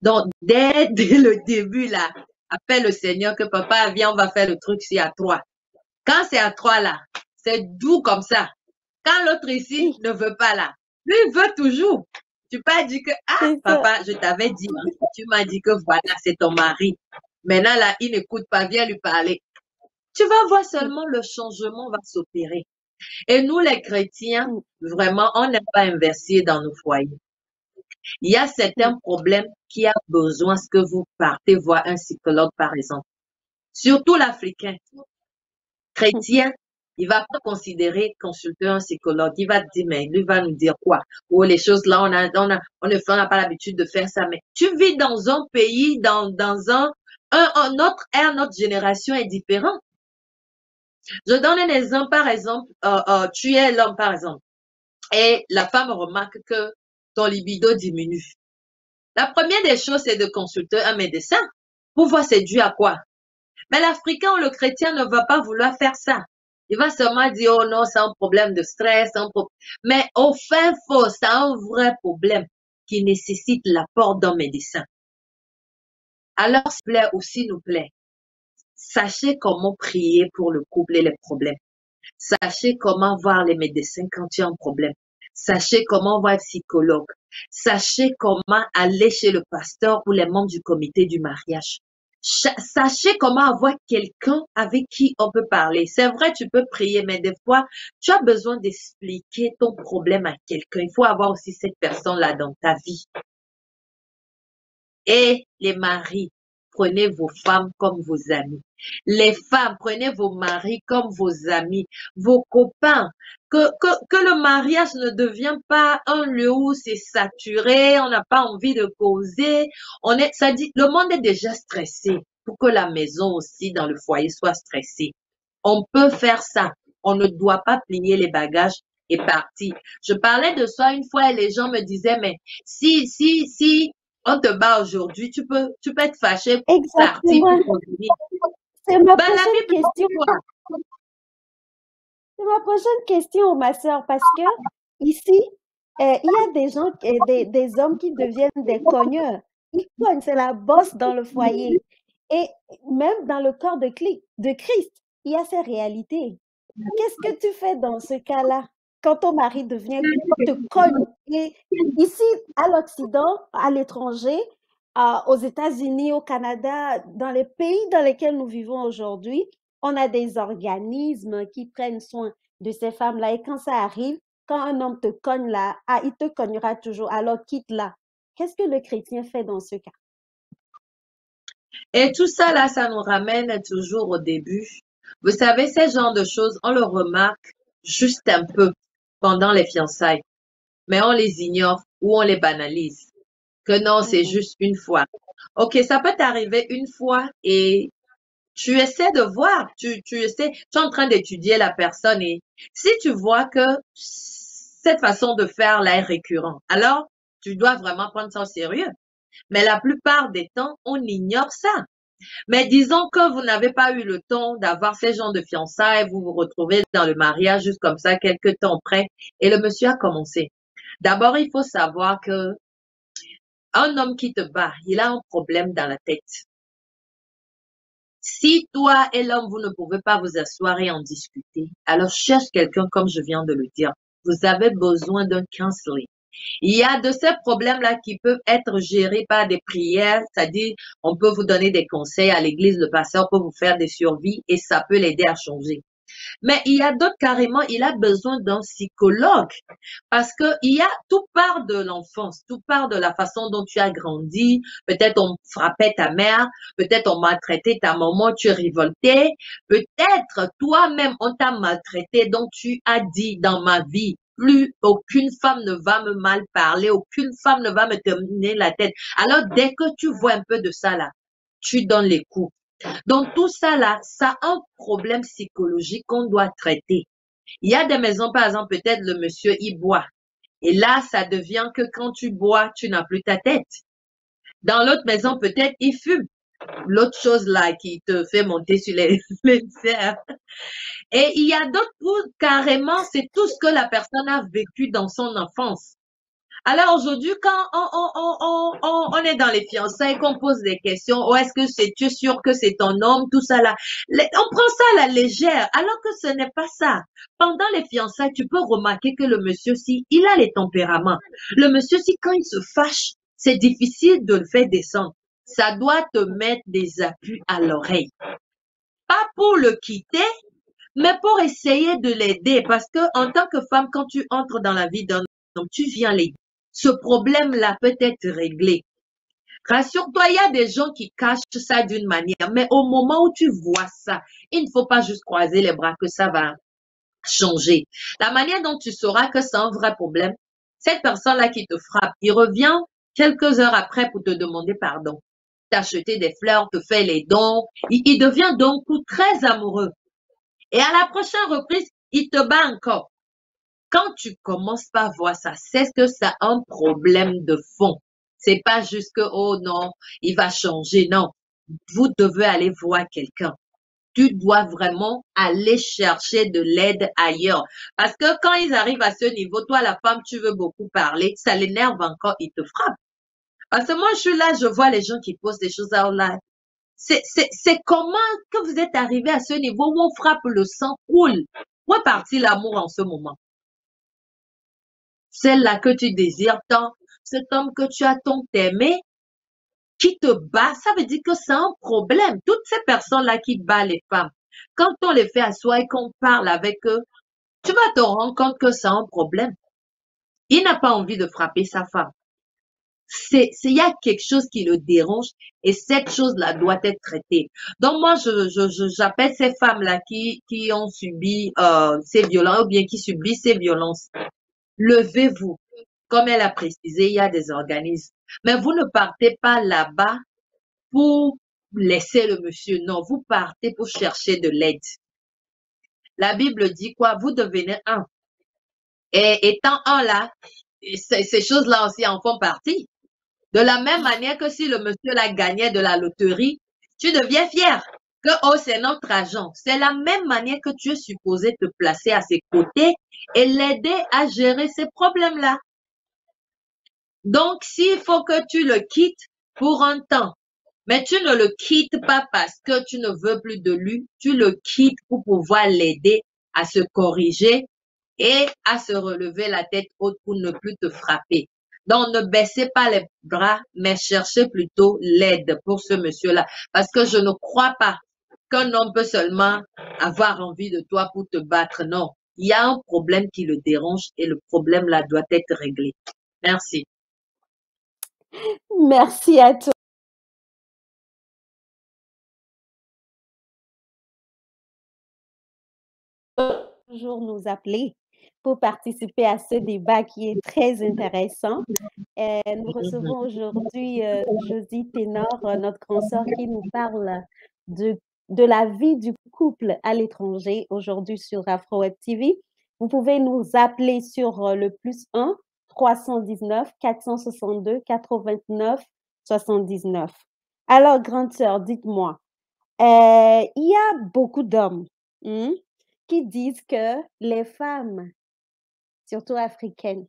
Speaker 2: Donc, dès le début là, appelle le Seigneur que papa, viens, on va faire le truc, c'est à 3. Quand c'est à 3 là, c'est doux comme ça. Quand l'autre ici ne veut pas là, lui, il veut toujours. Tu pas dit que, ah, papa, je t'avais dit, hein, tu m'as dit que voilà, c'est ton mari. Maintenant, là, il n'écoute pas, viens lui parler. Tu vas voir seulement le changement va s'opérer. Et nous, les chrétiens, vraiment, on n'est pas inversés dans nos foyers. Il y a certains problèmes qui a besoin que vous partez voir un psychologue, par exemple. Surtout l'Africain. Chrétien, il va pas considérer consulter un psychologue. Il va te dire, mais lui va nous dire quoi? Oh, les choses là, on n'a pas l'habitude de faire ça. Mais tu vis dans un pays, dans notre ère, notre génération est différente. Je donne un exemple, par exemple, tu es l'homme, par exemple, et la femme remarque que ton libido diminue. La première des choses, c'est de consulter un médecin pour voir c'est dû à quoi. Mais l'Africain ou le chrétien ne va pas vouloir faire ça. Il va seulement dire, oh non, c'est un problème de stress. Mais au fin fond, c'est un vrai problème qui nécessite l'apport d'un médecin. Alors, s'il vous plaît, ou s'il nous plaît, sachez comment prier pour le couple et les problèmes. Sachez comment voir les médecins quand il y a un problème. Sachez comment voir le psychologue. Sachez comment aller chez le pasteur ou les membres du comité du mariage. Sachez comment avoir quelqu'un avec qui on peut parler. C'est vrai, tu peux prier, mais des fois, tu as besoin d'expliquer ton problème à quelqu'un. Il faut avoir aussi cette personne-là dans ta vie. Et les maris, prenez vos femmes comme vos amis. Les femmes, prenez vos maris comme vos amis, vos copains. Que le mariage ne devienne pas un lieu où c'est saturé, on n'a pas envie de causer. Ça dit, le monde est déjà stressé pour que la maison aussi, dans le foyer, soit stressée. On peut faire ça. On ne doit pas plier les bagages et partir. Je parlais de ça une fois et les gens me disaient, mais si, on te bat aujourd'hui, tu peux être fâché pour partir pour revenir.
Speaker 1: C'est ma prochaine question. C'est ma prochaine question, ma sœur, parce que ici, il y a des gens, des hommes qui deviennent des cogneurs. Ils cognent, c'est la bosse dans le foyer. Et même dans le corps de Christ, il y a ces réalités. Qu'est-ce que tu fais dans ce cas-là? Quand ton mari te cogne. Et ici, à l'Occident, à l'étranger, aux États-Unis, au Canada, dans les pays dans lesquels nous vivons aujourd'hui, on a des organismes qui prennent soin de ces femmes-là. Et quand ça arrive, quand un homme te cogne là, il te cognera toujours, alors quitte-la. Qu'est-ce que le chrétien fait dans ce cas?
Speaker 2: Et tout ça là, ça nous ramène toujours au début. Vous savez, ces genres de choses, on le remarque juste un peu pendant les fiançailles, mais on les ignore ou on les banalise. Que non, c'est
Speaker 1: Mhm.
Speaker 2: juste une fois. Ok, ça peut t'arriver une fois et tu essaies de voir, tu es en train d'étudier la personne et si tu vois que cette façon de faire là est récurrente, alors tu dois vraiment prendre ça au sérieux. Mais la plupart des temps, on ignore ça. Mais disons que vous n'avez pas eu le temps d'avoir ces genres de fiançailles, vous vous retrouvez dans le mariage juste comme ça, quelques temps après, et le monsieur a commencé. D'abord, il faut savoir que un homme qui te bat, il a un problème dans la tête. Si toi et l'homme, vous ne pouvez pas vous asseoir et en discuter, alors cherche quelqu'un comme je viens de le dire. Vous avez besoin d'un counseling. Il y a de ces problèmes-là qui peuvent être gérés par des prières, c'est-à-dire on peut vous donner des conseils à l'église, le pasteur peut vous faire des survies et ça peut l'aider à changer. Mais il y a d'autres carrément, il a besoin d'un psychologue parce que il y a tout part de l'enfance, tout part de la façon dont tu as grandi. Peut-être on frappait ta mère, peut-être on maltraitait ta maman, tu révoltais, peut-être toi-même on t'a maltraité, donc tu as dit dans ma vie. Plus aucune femme ne va me mal parler, aucune femme ne va me terminer la tête. Alors, dès que tu vois un peu de ça là, tu donnes les coups. Donc tout ça là, ça a un problème psychologique qu'on doit traiter. Il y a des maisons, par exemple, peut-être le monsieur y boit. Et là, ça devient que quand tu bois, tu n'as plus ta tête. Dans l'autre maison, peut-être il fume. L'autre chose là qui te fait monter sur les serres. Et il y a d'autres où carrément, c'est tout ce que la personne a vécu dans son enfance. Alors aujourd'hui, quand on est dans les fiançailles, qu'on pose des questions, oh, est-ce que c'est tu es sûr que c'est ton homme, tout ça là, on prend ça à la légère, alors que ce n'est pas ça. Pendant les fiançailles, tu peux remarquer que le monsieur si, il a les tempéraments. Le monsieur si, quand il se fâche, c'est difficile de le faire descendre. Ça doit te mettre des appuis à l'oreille. Pas pour le quitter, mais pour essayer de l'aider, parce que en tant que femme, quand tu entres dans la vie d'un homme, tu viens l'aider. Ce problème-là peut être réglé. Rassure-toi, il y a des gens qui cachent ça d'une manière, mais au moment où tu vois ça, il ne faut pas juste croiser les bras que ça va changer. La manière dont tu sauras que c'est un vrai problème, cette personne-là qui te frappe, il revient quelques heures après pour te demander pardon, t'acheter des fleurs, te faire les dons, il devient donc très amoureux. Et à la prochaine reprise, il te bat encore. Quand tu commences par voir ça, c'est que ça a un problème de fond. C'est pas juste que, oh non, il va changer. Non, vous devez aller voir quelqu'un. Tu dois vraiment aller chercher de l'aide ailleurs. Parce que quand ils arrivent à ce niveau, toi, la femme, tu veux beaucoup parler, ça l'énerve encore, il te frappe. Parce que moi, je suis là, je vois les gens qui posent des choses là. C'est comment que vous êtes arrivé à ce niveau où on frappe le sang coule. Où est parti l'amour en ce moment? Celle-là que tu désires tant, cet homme que tu as tant aimé, qui te bat, ça veut dire que c'est un problème. Toutes ces personnes-là qui battent les femmes, quand on les fait asseoir et qu'on parle avec eux, tu vas te rendre compte que c'est un problème. Il n'a pas envie de frapper sa femme. Il y a quelque chose qui le dérange et cette chose-là doit être traitée. Donc moi, j'appelle ces femmes-là qui ont subi ces violences ou bien qui subissent ces violences. Levez-vous. Comme elle a précisé, il y a des organismes. Mais vous ne partez pas là-bas pour laisser le monsieur. Non, vous partez pour chercher de l'aide. La Bible dit quoi? Vous devenez un. Et étant un là, ces choses-là aussi en font partie. De la même manière que si le monsieur là gagnait de la loterie, tu deviens fier que oh, c'est notre agent. C'est la même manière que tu es supposé te placer à ses côtés et l'aider à gérer ces problèmes-là. Donc, s'il faut que tu le quittes pour un temps, mais tu ne le quittes pas parce que tu ne veux plus de lui, tu le quittes pour pouvoir l'aider à se corriger et à se relever la tête haute pour ne plus te frapper. Donc, ne baissez pas les bras, mais cherchez plutôt l'aide pour ce monsieur-là. Parce que je ne crois pas qu'un homme peut seulement avoir envie de toi pour te battre. Non, il y a un problème qui le dérange et le problème là doit être réglé. Merci.
Speaker 1: Merci à toi. toujours nous appeler pour participer à ce débat qui est très intéressant. Nous recevons aujourd'hui Josie Ténor, notre consoeur, qui nous parle de, de la vie du couple à l'étranger aujourd'hui sur AfroWeb TV. Vous pouvez nous appeler sur le +1 319 462 89 79. Alors, grande sœur, dites-moi, il y a beaucoup d'hommes qui disent que les femmes, surtout africaines,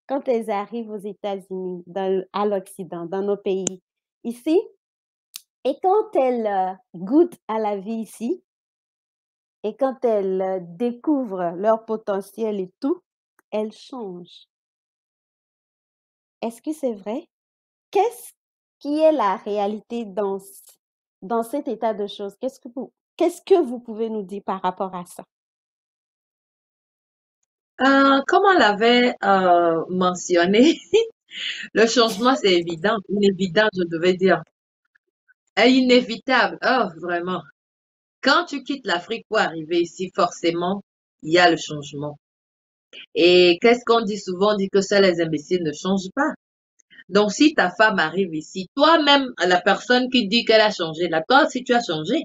Speaker 1: quand elles arrivent aux États-Unis, à l'Occident, dans nos pays ici, et quand elles goûtent à la vie ici, et quand elles découvrent leur potentiel et tout, elles changent. Est-ce que c'est vrai? Qu'est-ce qui est la réalité dans cet état de choses? Qu'est-ce que vous pouvez nous dire par rapport à ça?
Speaker 2: Comme on l'avait mentionné, le changement, c'est évident, inévident, je devais dire. Inévitable, oh, vraiment. Quand tu quittes l'Afrique pour arriver ici, forcément, il y a le changement. Et qu'est-ce qu'on dit souvent? On dit que seuls les imbéciles ne changent pas. Donc, si ta femme arrive ici, toi-même, la personne qui dit qu'elle a changé, là, toi aussi, tu as changé.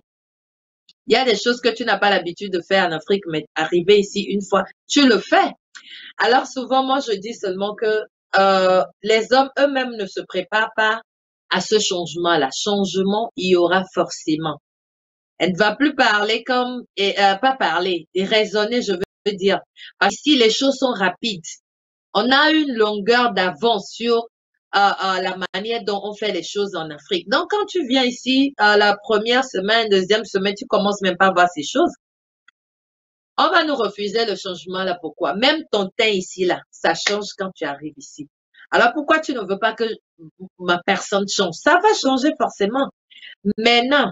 Speaker 2: Il y a des choses que tu n'as pas l'habitude de faire en Afrique, mais arriver ici une fois, tu le fais. Alors, souvent, moi, je dis seulement que les hommes eux-mêmes ne se préparent pas à ce changement-là. Changement, il y aura forcément. Elle ne va plus parler comme, pas parler, et raisonner, je veux dire. Parce que si les choses sont rapides, on a une longueur d'avance sur la manière dont on fait les choses en Afrique. Donc, quand tu viens ici, la première semaine, deuxième semaine, tu commences même pas à voir ces choses. On va nous refuser le changement là. Pourquoi? Même ton teint ici là, ça change quand tu arrives ici. Alors pourquoi tu ne veux pas que ma personne change? Ça va changer forcément. Maintenant,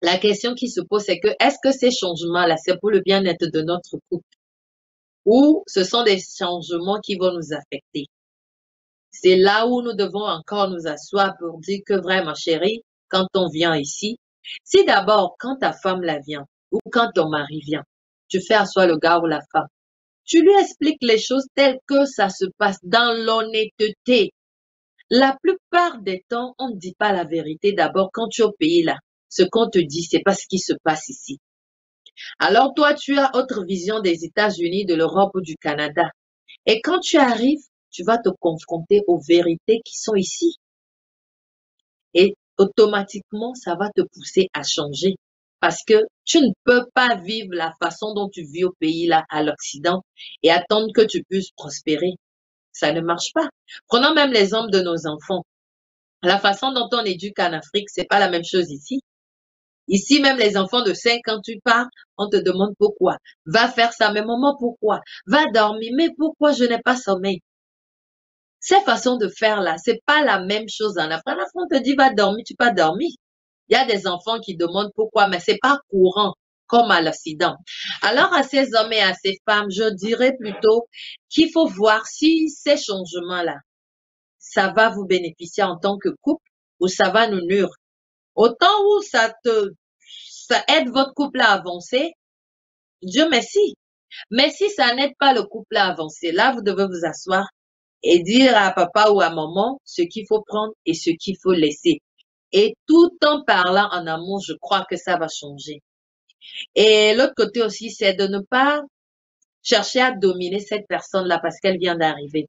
Speaker 2: la question qui se pose, c'est que est-ce que ces changements-là, c'est pour le bien-être de notre couple ou ce sont des changements qui vont nous affecter? C'est là où nous devons encore nous asseoir pour dire que vraiment, chérie, quand on vient ici, si d'abord, quand ta femme la vient ou quand ton mari vient, tu fais asseoir le gars ou la femme, tu lui expliques les choses telles que ça se passe dans l'honnêteté. La plupart des temps, on ne dit pas la vérité d'abord quand tu es au pays là. Ce qu'on te dit, c'est pas ce qui se passe ici. Alors toi, tu as autre vision des États-Unis, de l'Europe ou du Canada. Et quand tu arrives, tu vas te confronter aux vérités qui sont ici. Et automatiquement, ça va te pousser à changer. Parce que tu ne peux pas vivre la façon dont tu vis au pays là, à l'Occident, et attendre que tu puisses prospérer. Ça ne marche pas. Prenons même l'exemple de nos enfants. La façon dont on éduque en Afrique, c'est pas la même chose ici. Ici, même les enfants de 5 ans, tu pars, on te demande pourquoi. Va faire ça, mais maman, pourquoi? Va dormir, mais pourquoi je n'ai pas sommeil? Ces façons de faire là, c'est pas la même chose en Afrique. En Afrique, on te dit va dormir, tu pas dormir. Il y a des enfants qui demandent pourquoi, mais c'est pas courant comme à l'Occident. Alors à ces hommes et à ces femmes, je dirais plutôt qu'il faut voir si ces changements-là, ça va vous bénéficier en tant que couple ou ça va nous nuire. Autant où ça aide votre couple à avancer, Dieu merci. Mais si ça n'aide pas le couple à avancer, là, vous devez vous asseoir et dire à papa ou à maman ce qu'il faut prendre et ce qu'il faut laisser. Et tout en parlant en amour, je crois que ça va changer. Et l'autre côté aussi, c'est de ne pas chercher à dominer cette personne-là parce qu'elle vient d'arriver.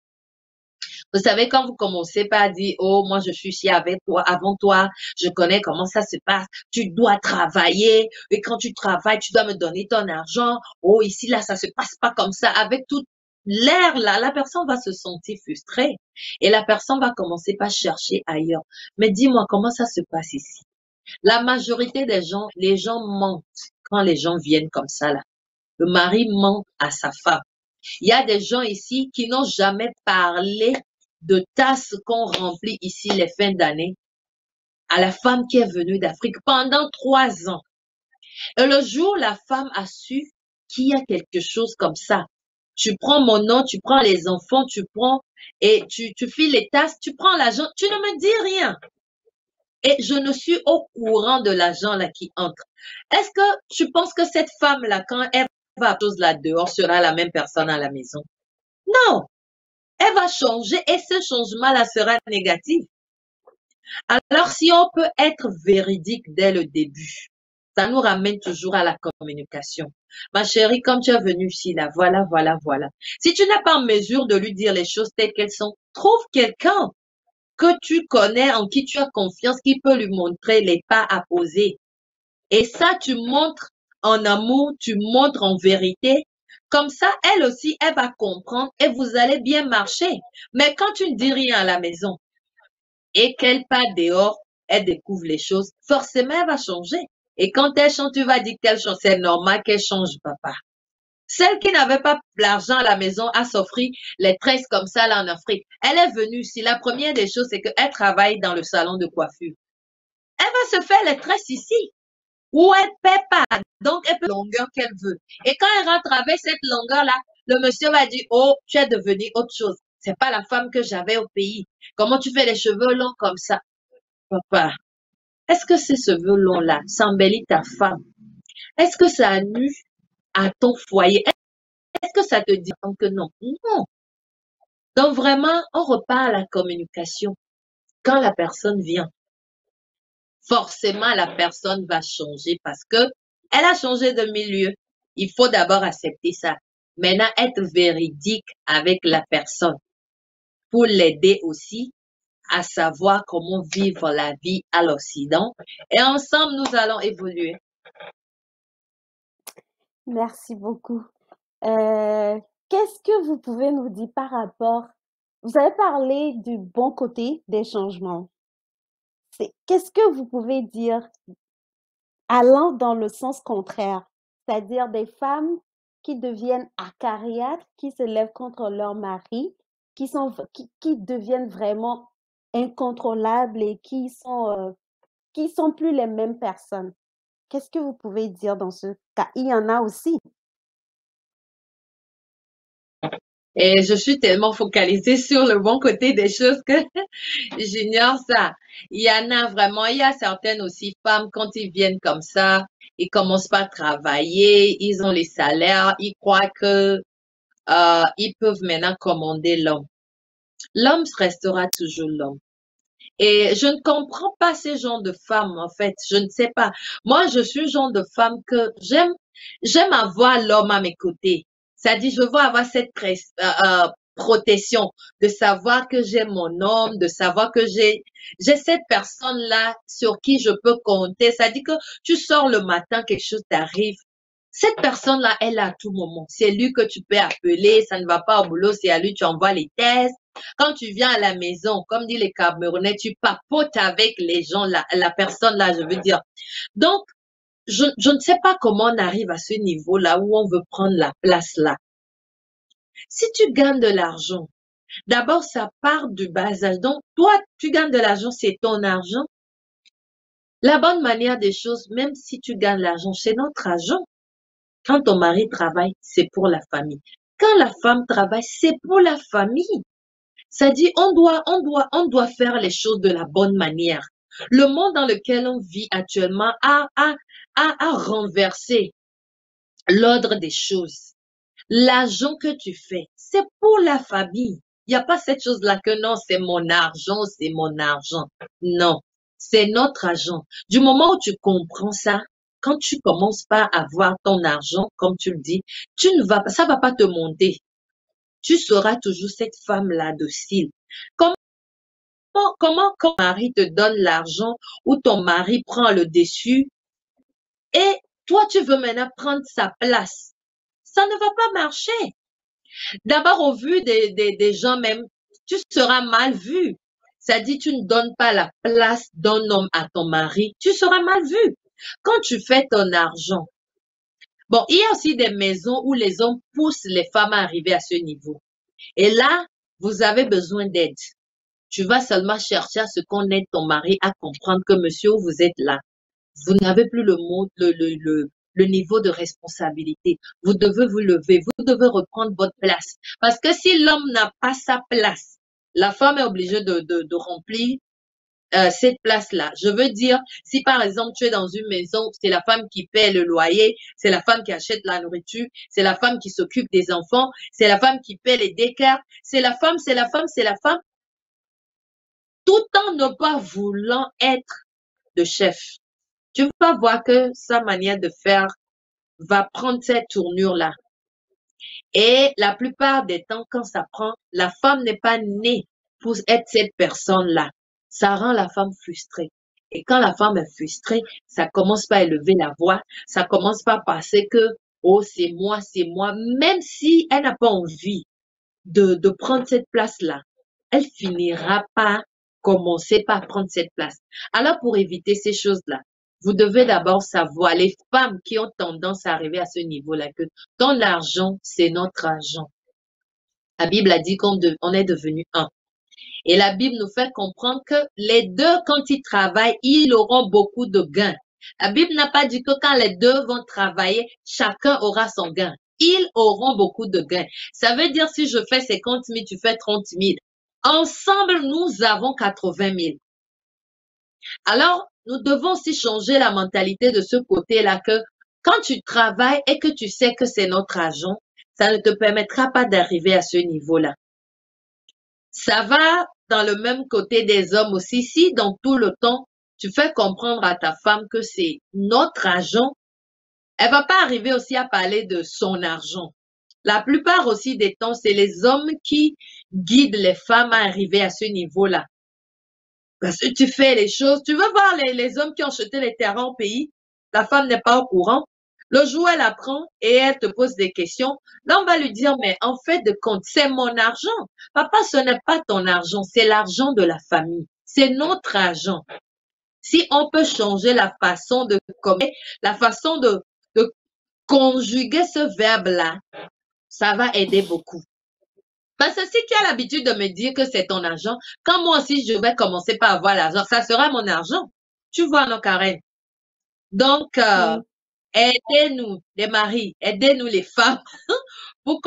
Speaker 2: Vous savez, quand vous commencez par dire, oh, moi, je suis ici avec toi, avant toi, je connais comment ça se passe, tu dois travailler, et quand tu travailles, tu dois me donner ton argent, oh, ici, là, ça se passe pas comme ça, avec tout l'air, là, la personne va se sentir frustrée, et la personne va commencer par chercher ailleurs. Mais dis-moi, comment ça se passe ici? La majorité des gens, les gens mentent quand les gens viennent comme ça, là. Le mari ment à sa femme. Il y a des gens ici qui n'ont jamais parlé de tasses qu'on remplit ici les fins d'année à la femme qui est venue d'Afrique pendant 3 ans. Et le jour où la femme a su qu'il y a quelque chose comme ça, tu prends mon nom, tu prends les enfants, tu prends et tu files les tasses, tu prends l'argent, tu ne me dis rien. Et je ne suis au courant de l'argent là qui entre. Est-ce que tu penses que cette femme là, quand elle va chose là dehors sera la même personne à la maison. Non, elle va changer et ce changement-là sera négatif. Alors, si on peut être véridique dès le début, ça nous ramène toujours à la communication. Ma chérie, comme tu es venue ici, là, voilà, voilà, voilà. Si tu n'es pas en mesure de lui dire les choses telles qu'elles sont, trouve quelqu'un que tu connais, en qui tu as confiance, qui peut lui montrer les pas à poser. Et ça, tu montres en amour, tu montres en vérité. Comme ça, elle aussi, elle va comprendre et vous allez bien marcher. Mais quand tu ne dis rien à la maison et qu'elle part dehors, elle découvre les choses, forcément, elle va changer. Et quand elle change, tu vas dire qu'elle change. C'est normal qu'elle change, papa. Celle qui n'avait pas l'argent à la maison à s'offrir les tresses comme ça là en Afrique, elle est venue ici. La première des choses, c'est qu'elle travaille dans le salon de coiffure. Elle va se faire les tresses ici, où elle ne paie pas. Donc, elle peut la longueur qu'elle veut. Et quand elle rentre avec cette longueur-là, le monsieur va dire, oh, tu es devenu autre chose. C'est pas la femme que j'avais au pays. Comment tu fais les cheveux longs comme ça? Papa, est-ce que ces cheveux longs-là, ça embellit ta femme? Est-ce que ça nuit à ton foyer? Est-ce que ça te dit que non? Non. Donc vraiment, on repart à la communication. Quand la personne vient, forcément la personne va changer parce que elle a changé de milieu. Il faut d'abord accepter ça. Maintenant, être véridique avec la personne pour l'aider aussi à savoir comment vivre la vie à l'Occident. Et ensemble, nous allons évoluer.
Speaker 1: Merci beaucoup. Qu'est-ce que vous pouvez nous dire par rapport, vous avez parlé du bon côté des changements. Qu'est-ce que vous pouvez dire allant dans le sens contraire, c'est-à-dire des femmes qui deviennent acariâtres, qui se lèvent contre leur mari, qui deviennent vraiment incontrôlables et qui sont plus les mêmes personnes. Qu'est-ce que vous pouvez dire dans ce cas? Il y en a aussi.
Speaker 2: Et je suis tellement focalisée sur le bon côté des choses que j'ignore ça. Il y en a vraiment, il y a certaines aussi femmes, quand ils viennent comme ça, ils commencent pas à travailler, ils ont les salaires, ils croient que ils peuvent maintenant commander l'homme. L'homme restera toujours l'homme. Et je ne comprends pas ces genres de femmes, en fait. Je ne sais pas. Moi, je suis le genre de femme que j'aime avoir l'homme à mes côtés. C'est-à-dire, je veux avoir cette protection de savoir que j'ai mon homme, de savoir que j'ai cette personne-là sur qui je peux compter. C'est-à-dire que tu sors le matin, quelque chose t'arrive. Cette personne-là, elle est à tout moment. C'est lui que tu peux appeler, ça ne va pas au boulot, c'est à lui, tu envoies les tests. Quand tu viens à la maison, comme dit les Camerounais, tu papotes avec les gens, la personne là, je veux dire. Donc, je ne sais pas comment on arrive à ce niveau-là où on veut prendre la place là. Si tu gagnes de l'argent, d'abord, ça part du bas âge. Donc, toi, tu gagnes de l'argent, c'est ton argent. La bonne manière des choses, même si tu gagnes l'argent, c'est notre argent. Quand ton mari travaille, c'est pour la famille. Quand la femme travaille, c'est pour la famille. Ça dit, on doit faire les choses de la bonne manière. Le monde dans lequel on vit actuellement a renversé l'ordre des choses. L'argent que tu fais, c'est pour la famille. Il n'y a pas cette chose-là que non, c'est mon argent, c'est mon argent. Non, c'est notre argent. Du moment où tu comprends ça, quand tu commences pas à voir ton argent, comme tu le dis, ça va pas te monter. Tu seras toujours cette femme-là docile. Comment quand ton mari te donne l'argent ou ton mari prend le dessus et toi tu veux maintenant prendre sa place? Ça ne va pas marcher. D'abord, au vu des gens même, tu seras mal vu. Ça dit, tu ne donnes pas la place d'un homme à ton mari, tu seras mal vu. Quand tu fais ton argent, bon, il y a aussi des maisons où les hommes poussent les femmes à arriver à ce niveau. Et là, vous avez besoin d'aide. Tu vas seulement chercher à ce qu'on aide ton mari à comprendre que monsieur, vous êtes là. Vous n'avez plus le niveau de responsabilité. Vous devez vous lever, vous devez reprendre votre place. Parce que si l'homme n'a pas sa place, la femme est obligée de remplir cette place-là. Je veux dire, si par exemple tu es dans une maison, c'est la femme qui paie le loyer, c'est la femme qui achète la nourriture, c'est la femme qui s'occupe des enfants, c'est la femme qui paie les décarts, c'est la femme, c'est la femme, c'est la femme, tout en ne pas voulant être de chef. Tu vas voir que sa manière de faire va prendre cette tournure-là. Et la plupart des temps, quand ça prend, la femme n'est pas née pour être cette personne-là. Ça rend la femme frustrée. Et quand la femme est frustrée, ça commence par élever la voix, ça commence par passer que, oh, c'est moi, même si elle n'a pas envie de prendre cette place-là, elle finira par commencer par prendre cette place. Alors, pour éviter ces choses-là, vous devez d'abord savoir, les femmes qui ont tendance à arriver à ce niveau-là, que ton argent, c'est notre argent. La Bible a dit qu'on est devenu un. Et la Bible nous fait comprendre que les deux, quand ils travaillent, ils auront beaucoup de gains. La Bible n'a pas dit que quand les deux vont travailler, chacun aura son gain. Ils auront beaucoup de gains. Ça veut dire si je fais 50 000, tu fais 30 000. Ensemble, nous avons 80 000. Alors, nous devons aussi changer la mentalité de ce côté-là que quand tu travailles et que tu sais que c'est notre argent, ça ne te permettra pas d'arriver à ce niveau-là. Ça va dans le même côté des hommes aussi. Si dans tout le temps, tu fais comprendre à ta femme que c'est notre argent, elle va pas arriver aussi à parler de son argent. La plupart aussi des temps, c'est les hommes qui guident les femmes à arriver à ce niveau-là. Parce que tu fais les choses. Tu veux voir les hommes qui ont acheté les terrains au pays, la femme n'est pas au courant. Le jour, elle apprend et elle te pose des questions. Là, on va lui dire, mais en fait de compte, c'est mon argent. Papa, ce n'est pas ton argent, c'est l'argent de la famille. C'est notre argent. Si on peut changer la façon de commettre, la façon de conjuguer ce verbe-là, ça va aider beaucoup. Parce que si tu as l'habitude de me dire que c'est ton argent, quand moi aussi je vais commencer par avoir l'argent, ça sera mon argent. Tu vois, non, Karen? Donc,
Speaker 1: Oui.
Speaker 2: aidez-nous, les maris, aidez-nous les femmes, pour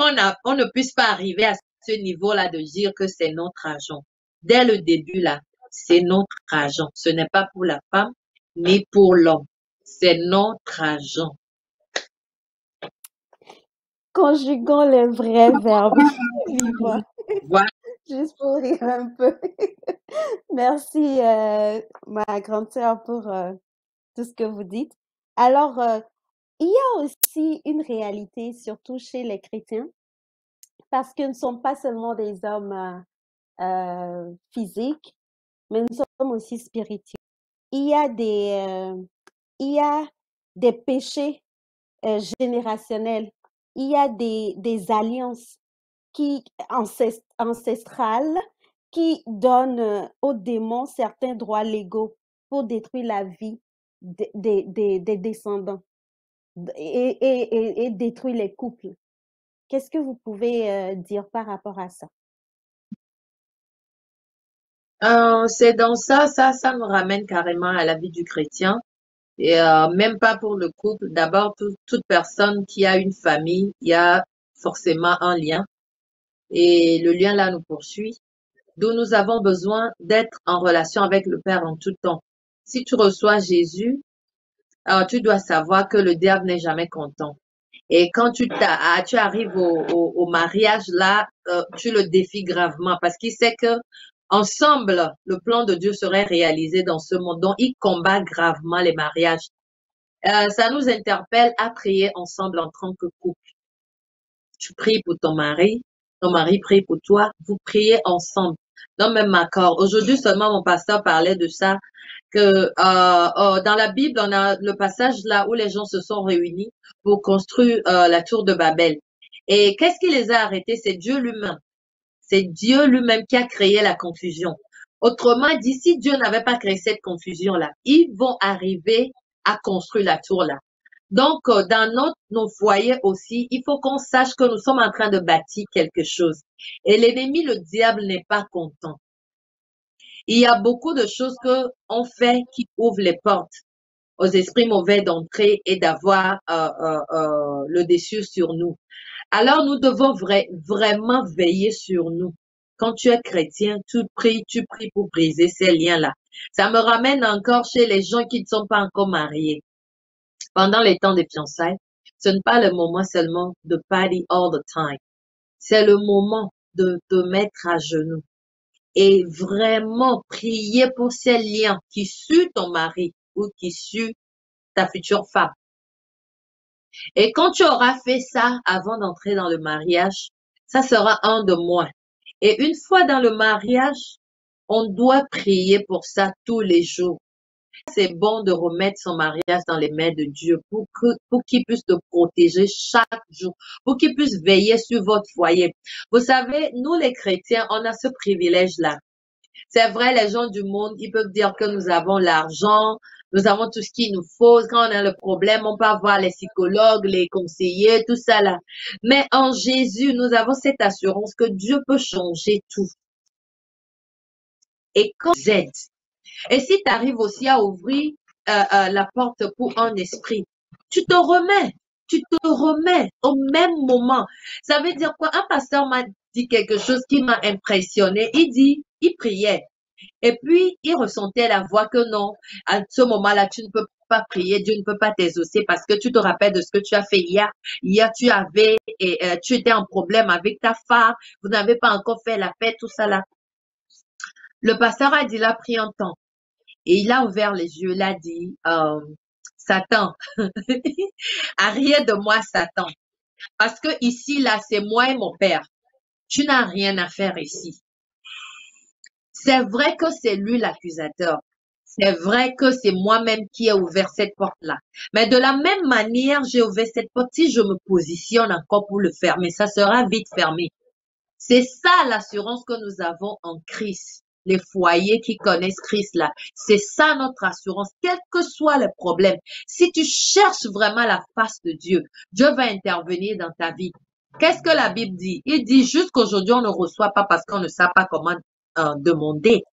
Speaker 2: on ne puisse pas arriver à ce niveau-là de dire que c'est notre argent. Dès le début, là, c'est notre argent. Ce n'est pas pour la femme, ni pour l'homme. C'est notre argent.
Speaker 1: Conjuguons les vrais verbes. Viva.
Speaker 2: Voilà.
Speaker 1: Juste pour rire un peu. Merci, ma grande sœur, pour tout ce que vous dites. Alors, il y a aussi une réalité, surtout chez les chrétiens, parce que nous ne sommes pas seulement des hommes physiques, mais nous sommes aussi spirituels. Il y a il y a des péchés générationnels. Il y a des alliances ancestrales qui donnent aux démons certains droits légaux pour détruire la vie des descendants et détruire les couples. Qu'est-ce que vous pouvez dire par rapport à ça?
Speaker 2: C'est dans ça nous ramène carrément à la vie du chrétien. Et même pas pour le couple. D'abord, toute personne qui a une famille, il y a forcément un lien. Et le lien là nous poursuit. D'où nous avons besoin d'être en relation avec le Père en tout temps. Si tu reçois Jésus, alors tu dois savoir que le diable n'est jamais content. Et quand tu arrives au mariage là, tu le défies gravement parce qu'il sait que ensemble, le plan de Dieu serait réalisé dans ce monde. Donc, il combat gravement les mariages. Ça nous interpelle à prier ensemble en tant que couple. Tu pries pour ton mari prie pour toi, vous priez ensemble dans le même accord. Aujourd'hui seulement, mon pasteur parlait de ça, que dans la Bible, on a le passage là où les gens se sont réunis pour construire la tour de Babel. Et qu'est-ce qui les a arrêtés? C'est Dieu lui-même. C'est Dieu lui-même qui a créé la confusion. Autrement dit, si Dieu n'avait pas créé cette confusion-là, ils vont arriver à construire la tour là. Donc, dans nos foyers aussi, il faut qu'on sache que nous sommes en train de bâtir quelque chose. Et l'ennemi, le diable, n'est pas content. Il y a beaucoup de choses que on fait qui ouvrent les portes aux esprits mauvais d'entrer et d'avoir le dessus sur nous. Alors, nous devons vraiment veiller sur nous. quand tu es chrétien, tu pries pour briser ces liens-là. Ça me ramène encore chez les gens qui ne sont pas encore mariés. Pendant les temps des fiançailles, ce n'est pas le moment seulement de party all the time. C'est le moment de te mettre à genoux et vraiment prier pour ces liens qui suent ton mari ou qui suent ta future femme. Et quand tu auras fait ça avant d'entrer dans le mariage, ça sera un de moins. Et une fois dans le mariage, on doit prier pour ça tous les jours. C'est bon de remettre son mariage dans les mains de Dieu pour qu'il puisse te protéger chaque jour, pour qu'il puisse veiller sur votre foyer. Vous savez, nous les chrétiens, on a ce privilège-là. C'est vrai, les gens du monde, ils peuvent dire que nous avons l'argent, nous avons tout ce qu'il nous faut. Quand on a le problème, on peut avoir les psychologues, les conseillers, tout ça là. Mais en Jésus, nous avons cette assurance que Dieu peut changer tout. Et quand vous aide, et si tu arrives aussi à ouvrir la porte pour un esprit, tu te remets au même moment. Ça veut dire quoi? Un pasteur m'a dit quelque chose qui m'a impressionné. Il priait. Et puis, il ressentait la voix que non, à ce moment-là, tu ne peux pas prier, Dieu ne peut pas t'exaucer parce que tu te rappelles de ce que tu as fait hier. Hier, tu étais en problème avec ta femme, vous n'avez pas encore fait la paix, tout ça là. Le pasteur a dit, il a pris un temps et il a ouvert les yeux, il a dit, Satan, arrière de moi, Satan, parce que ici, là, c'est moi et mon père. Tu n'as rien à faire ici. C'est vrai que c'est lui l'accusateur. C'est vrai que c'est moi-même qui ai ouvert cette porte-là. Mais de la même manière, j'ai ouvert cette porte. Si je me positionne encore pour le fermer, ça sera vite fermé. C'est ça l'assurance que nous avons en Christ. Les foyers qui connaissent Christ là. C'est ça notre assurance, quel que soit le problème. Si tu cherches vraiment la face de Dieu, Dieu va intervenir dans ta vie. Qu'est-ce que la Bible dit? Il dit jusqu'aujourd'hui, on ne reçoit pas parce qu'on ne sait pas comment demander.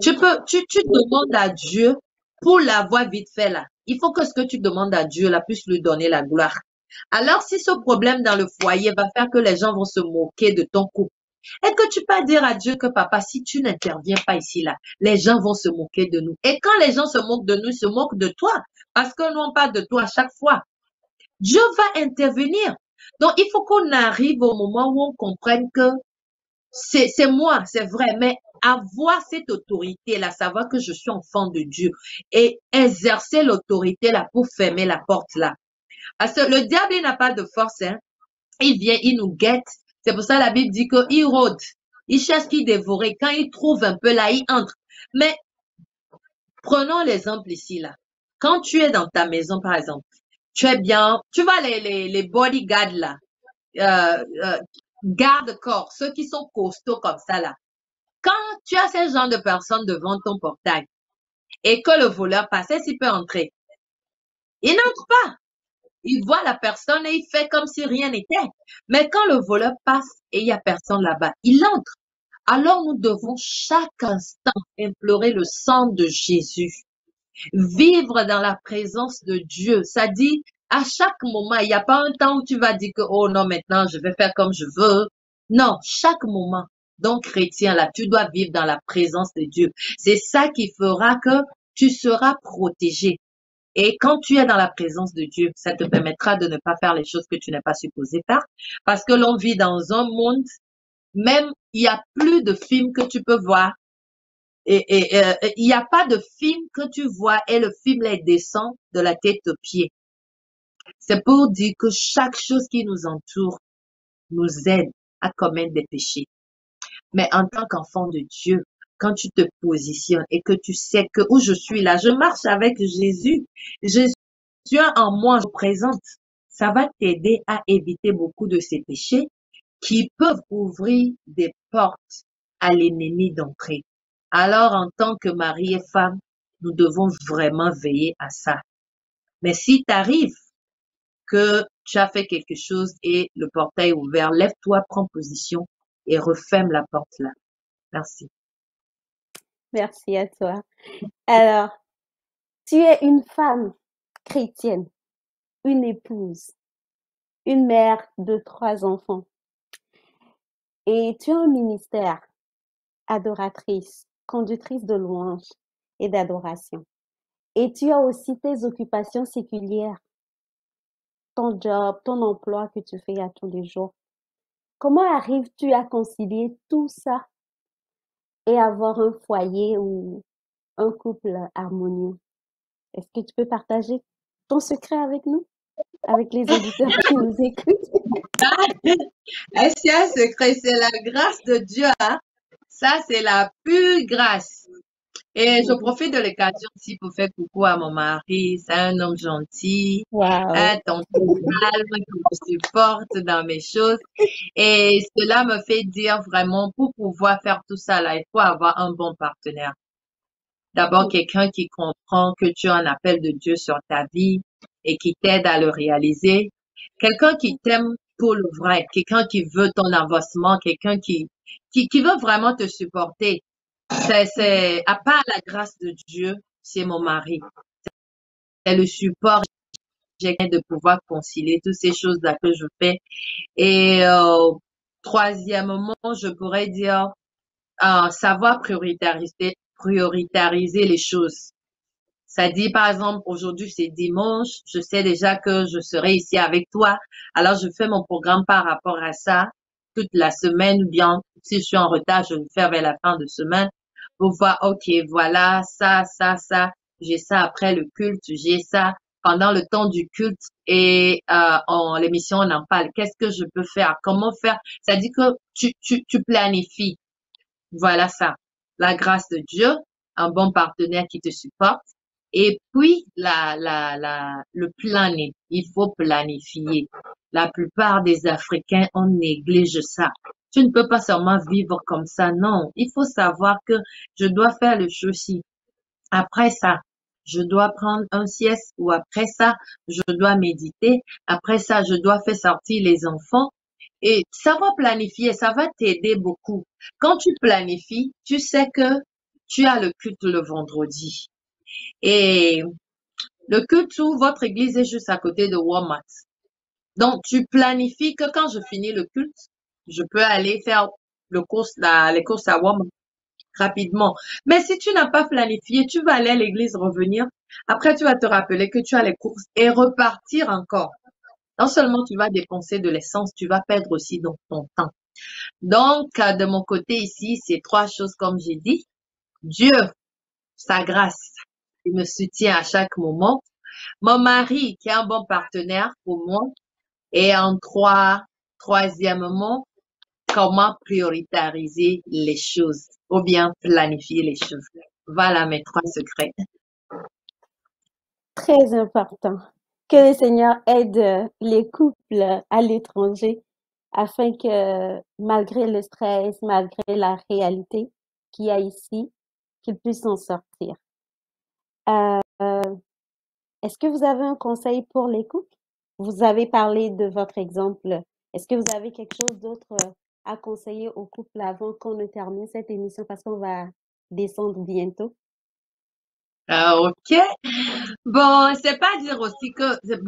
Speaker 2: Tu demandes à Dieu pour l'avoir vite fait là. Il faut que ce que tu demandes à Dieu là puisse lui donner la gloire. Alors, si ce problème dans le foyer va faire que les gens vont se moquer de ton couple, est-ce que tu peux dire à Dieu que papa, si tu n'interviens pas ici là, les gens vont se moquer de nous. Et quand les gens se moquent de nous, ils se moquent de toi. Parce que nous, on parle de toi à chaque fois. Dieu va intervenir. Donc, il faut qu'on arrive au moment où on comprenne que c'est moi, c'est vrai, mais avoir cette autorité-là, savoir que je suis enfant de Dieu et exercer l'autorité-là pour fermer la porte-là. Parce que le diable, il n'a pas de force, hein. Il vient, il nous guette. C'est pour ça que la Bible dit qu'il rôde. Il cherche qui dévorer. Quand il trouve un peu là, il entre. Mais prenons l'exemple ici, là. Quand tu es dans ta maison, par exemple, tu es bien, tu vois les bodyguards là, garde-corps, ceux qui sont costauds comme ça là. Quand tu as ce genre de personnes devant ton portail et que le voleur passe, est-ce qu'il peut entrer? Il n'entre pas. Il voit la personne et il fait comme si rien n'était. Mais quand le voleur passe et il n'y a personne là-bas, il entre. Alors nous devons chaque instant implorer le sang de Jésus. Vivre dans la présence de Dieu. Ça dit, à chaque moment, il n'y a pas un temps où tu vas dire que, oh non, maintenant, je vais faire comme je veux. Non, chaque moment. Donc, chrétien, là, tu dois vivre dans la présence de Dieu. C'est ça qui fera que tu seras protégé. Et quand tu es dans la présence de Dieu, ça te permettra de ne pas faire les choses que tu n'es pas supposé faire. Parce que l'on vit dans un monde, même, il n'y a plus de films que tu peux voir. Et il n'y a pas de film que tu vois et le film les descend de la tête aux pieds. C'est pour dire que chaque chose qui nous entoure nous aide à commettre des péchés. Mais en tant qu'enfant de Dieu, quand tu te positionnes et que tu sais que où je suis là, je marche avec Jésus. Jésus en moi, je présente. Ça va t'aider à éviter beaucoup de ces péchés qui peuvent ouvrir des portes à l'ennemi d'entrer. Alors, en tant que mari et femme, nous devons vraiment veiller à ça. Mais si t'arrive que tu as fait quelque chose et le portail est ouvert, lève-toi, prends position et referme la porte là. Merci.
Speaker 1: Merci à toi. Alors, tu es une femme chrétienne, une épouse, une mère de 3 enfants et tu as un ministère adoratrice, conductrice de louanges et d'adoration. Et tu as aussi tes occupations séculières, ton job, ton emploi que tu fais à tous les jours. Comment arrives-tu à concilier tout ça et avoir un foyer ou un couple harmonieux? Est-ce que tu peux partager ton secret avec nous, avec les auditeurs qui nous écoutent?
Speaker 2: Est-ce qu'il y a un secret? C'est la grâce de Dieu, hein? Ça, c'est la pure grâce. Et je
Speaker 1: Mhm.
Speaker 2: profite de l'occasion aussi pour faire coucou à mon mari. C'est un homme gentil,
Speaker 1: Wow.
Speaker 2: un tonton calme qui me supporte dans mes choses. Et cela me fait dire vraiment, pour pouvoir faire tout ça là, il faut avoir un bon partenaire. D'abord, quelqu'un qui comprend que tu as un appel de Dieu sur ta vie et qui t'aide à le réaliser. Quelqu'un qui t'aime pour le vrai, quelqu'un qui veut ton avancement, quelqu'un qui veut vraiment te supporter. À part la grâce de Dieu, c'est mon mari. C'est le support que j'ai de pouvoir concilier toutes ces choses-là que je fais. Et troisièmement, je pourrais dire savoir prioritariser les choses. Ça dit, par exemple, aujourd'hui c'est dimanche, je sais déjà que je serai ici avec toi. Alors, je fais mon programme par rapport à ça toute la semaine ou bien si je suis en retard, je vais le faire vers la fin de semaine pour voir, OK, voilà, ça, j'ai ça après le culte, j'ai ça pendant le temps du culte et en l'émission, on en parle. Qu'est-ce que je peux faire? Comment faire? Ça dit que tu planifies. Voilà ça. La grâce de Dieu, un bon partenaire qui te supporte. Et puis, le planning. Il faut planifier. La plupart des Africains, on néglige ça. Tu ne peux pas seulement vivre comme ça. Non. Il faut savoir que je dois faire le ceci. Après ça, je dois prendre un sieste ou après ça, je dois méditer. Après ça, je dois faire sortir les enfants. Et ça va planifier, ça va t'aider beaucoup. Quand tu planifies, tu sais que tu as le culte le vendredi. Et le culte où votre église est juste à côté de Walmart. Donc, tu planifies que quand je finis le culte, je peux aller faire les courses à Walmart rapidement. Mais si tu n'as pas planifié, tu vas aller à l'église, revenir. Après, tu vas te rappeler que tu as les courses et repartir encore. Non seulement tu vas dépenser de l'essence, tu vas perdre aussi ton temps. Donc, de mon côté ici, c'est trois choses comme j'ai dit. Dieu, sa grâce, il me soutient à chaque moment. Mon mari, qui est un bon partenaire pour moi. Et troisièmement, comment prioritariser les choses ou bien planifier les choses. Voilà mes trois secrets.
Speaker 1: Très important. Que le Seigneur aide les couples à l'étranger afin que malgré le stress, malgré la réalité qu'il y a ici, qu'ils puissent s'en sortir. Euh, Est-ce que vous avez un conseil pour les couples? Vous avez parlé de votre exemple. Est-ce que vous avez quelque chose d'autre à conseiller aux couples avant qu'on ne termine cette émission parce qu'on va descendre bientôt?
Speaker 2: OK. Bon, c'est pas dire aussi que c'est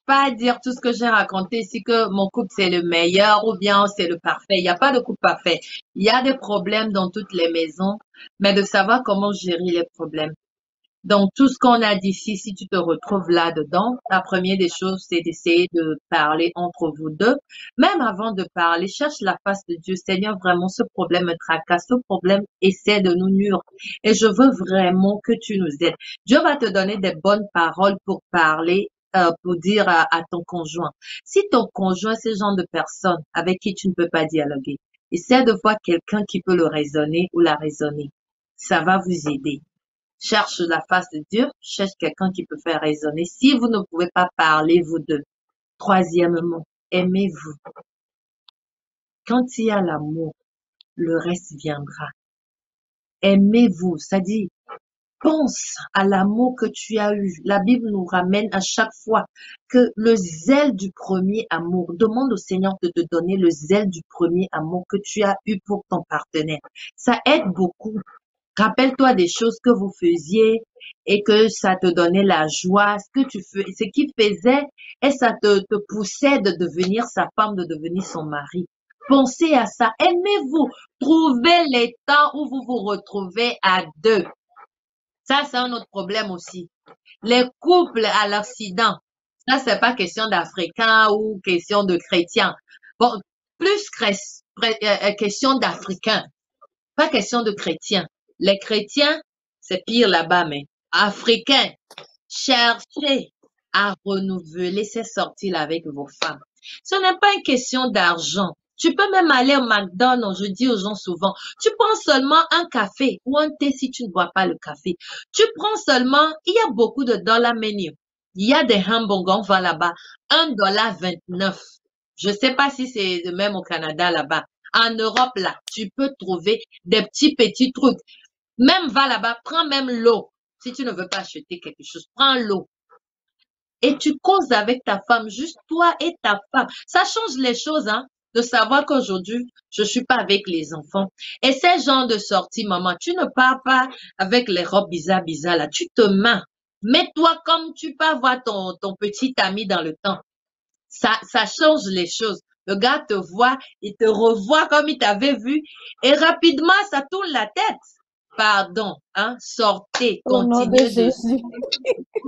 Speaker 2: pas dire tout ce que j'ai raconté ici que mon couple c'est le meilleur ou bien c'est le parfait. Il n'y a pas de couple parfait. Il y a des problèmes dans toutes les maisons, mais de savoir comment gérer les problèmes. Donc, tout ce qu'on a dit ici, si tu te retrouves là-dedans, la première des choses, c'est d'essayer de parler entre vous deux. Même avant de parler, cherche la face de Dieu. Seigneur, vraiment, ce problème me tracasse. Ce problème essaie de nous nuire. Et je veux vraiment que tu nous aides. Dieu va te donner des bonnes paroles pour parler, pour dire à ton conjoint. Si ton conjoint, c'est le genre de personne avec qui tu ne peux pas dialoguer, essaie de voir quelqu'un qui peut le raisonner ou la raisonner. Ça va vous aider. Cherche la face de Dieu, cherche quelqu'un qui peut faire raisonner. Si vous ne pouvez pas parler, vous deux. Troisièmement, aimez-vous. Quand il y a l'amour, le reste viendra. Aimez-vous, c'est-à-dire, pense à l'amour que tu as eu. La Bible nous ramène à chaque fois que le zèle du premier amour, demande au Seigneur de te donner le zèle du premier amour que tu as eu pour ton partenaire. Ça aide beaucoup. Rappelle-toi des choses que vous faisiez et que ça te donnait la joie, ce qu'il faisait et ça te poussait de devenir sa femme, de devenir son mari. Pensez à ça. Aimez-vous. Trouvez les temps où vous vous retrouvez à deux. Ça, c'est un autre problème aussi. Les couples à l'Occident, ça, c'est pas question d'Africains ou question de chrétiens. Bon, plus question d'Africains, pas question de chrétiens. Les chrétiens, c'est pire là-bas, mais Africains, cherchez à renouveler ces sorties-là avec vos femmes. Ce n'est pas une question d'argent. Tu peux même aller au McDonald's, je dis aux gens souvent, tu prends seulement un café ou un thé si tu ne bois pas le café. Tu prends seulement, il y a beaucoup de dollars menu. Il y a des hamburgers, on va là-bas, 1,29 $. Je sais pas si c'est le même au Canada là-bas. En Europe, là, tu peux trouver des petits trucs. Même va là-bas, prends même l'eau. Si tu ne veux pas acheter quelque chose, prends l'eau. Et tu causes avec ta femme, juste toi et ta femme. Ça change les choses, hein, de savoir qu'aujourd'hui, je suis pas avec les enfants. Et ces genres de sorties, maman, tu ne pars pas avec les robes bizarres là. Tu te mets. Mets-toi comme tu peux voir ton petit ami dans le temps. Ça change les choses. Le gars te voit, il te revoit comme il t'avait vu et rapidement, ça tourne la tête. Pardon, hein, sortez,
Speaker 1: Au nom de
Speaker 2: continuez de
Speaker 1: Jésus.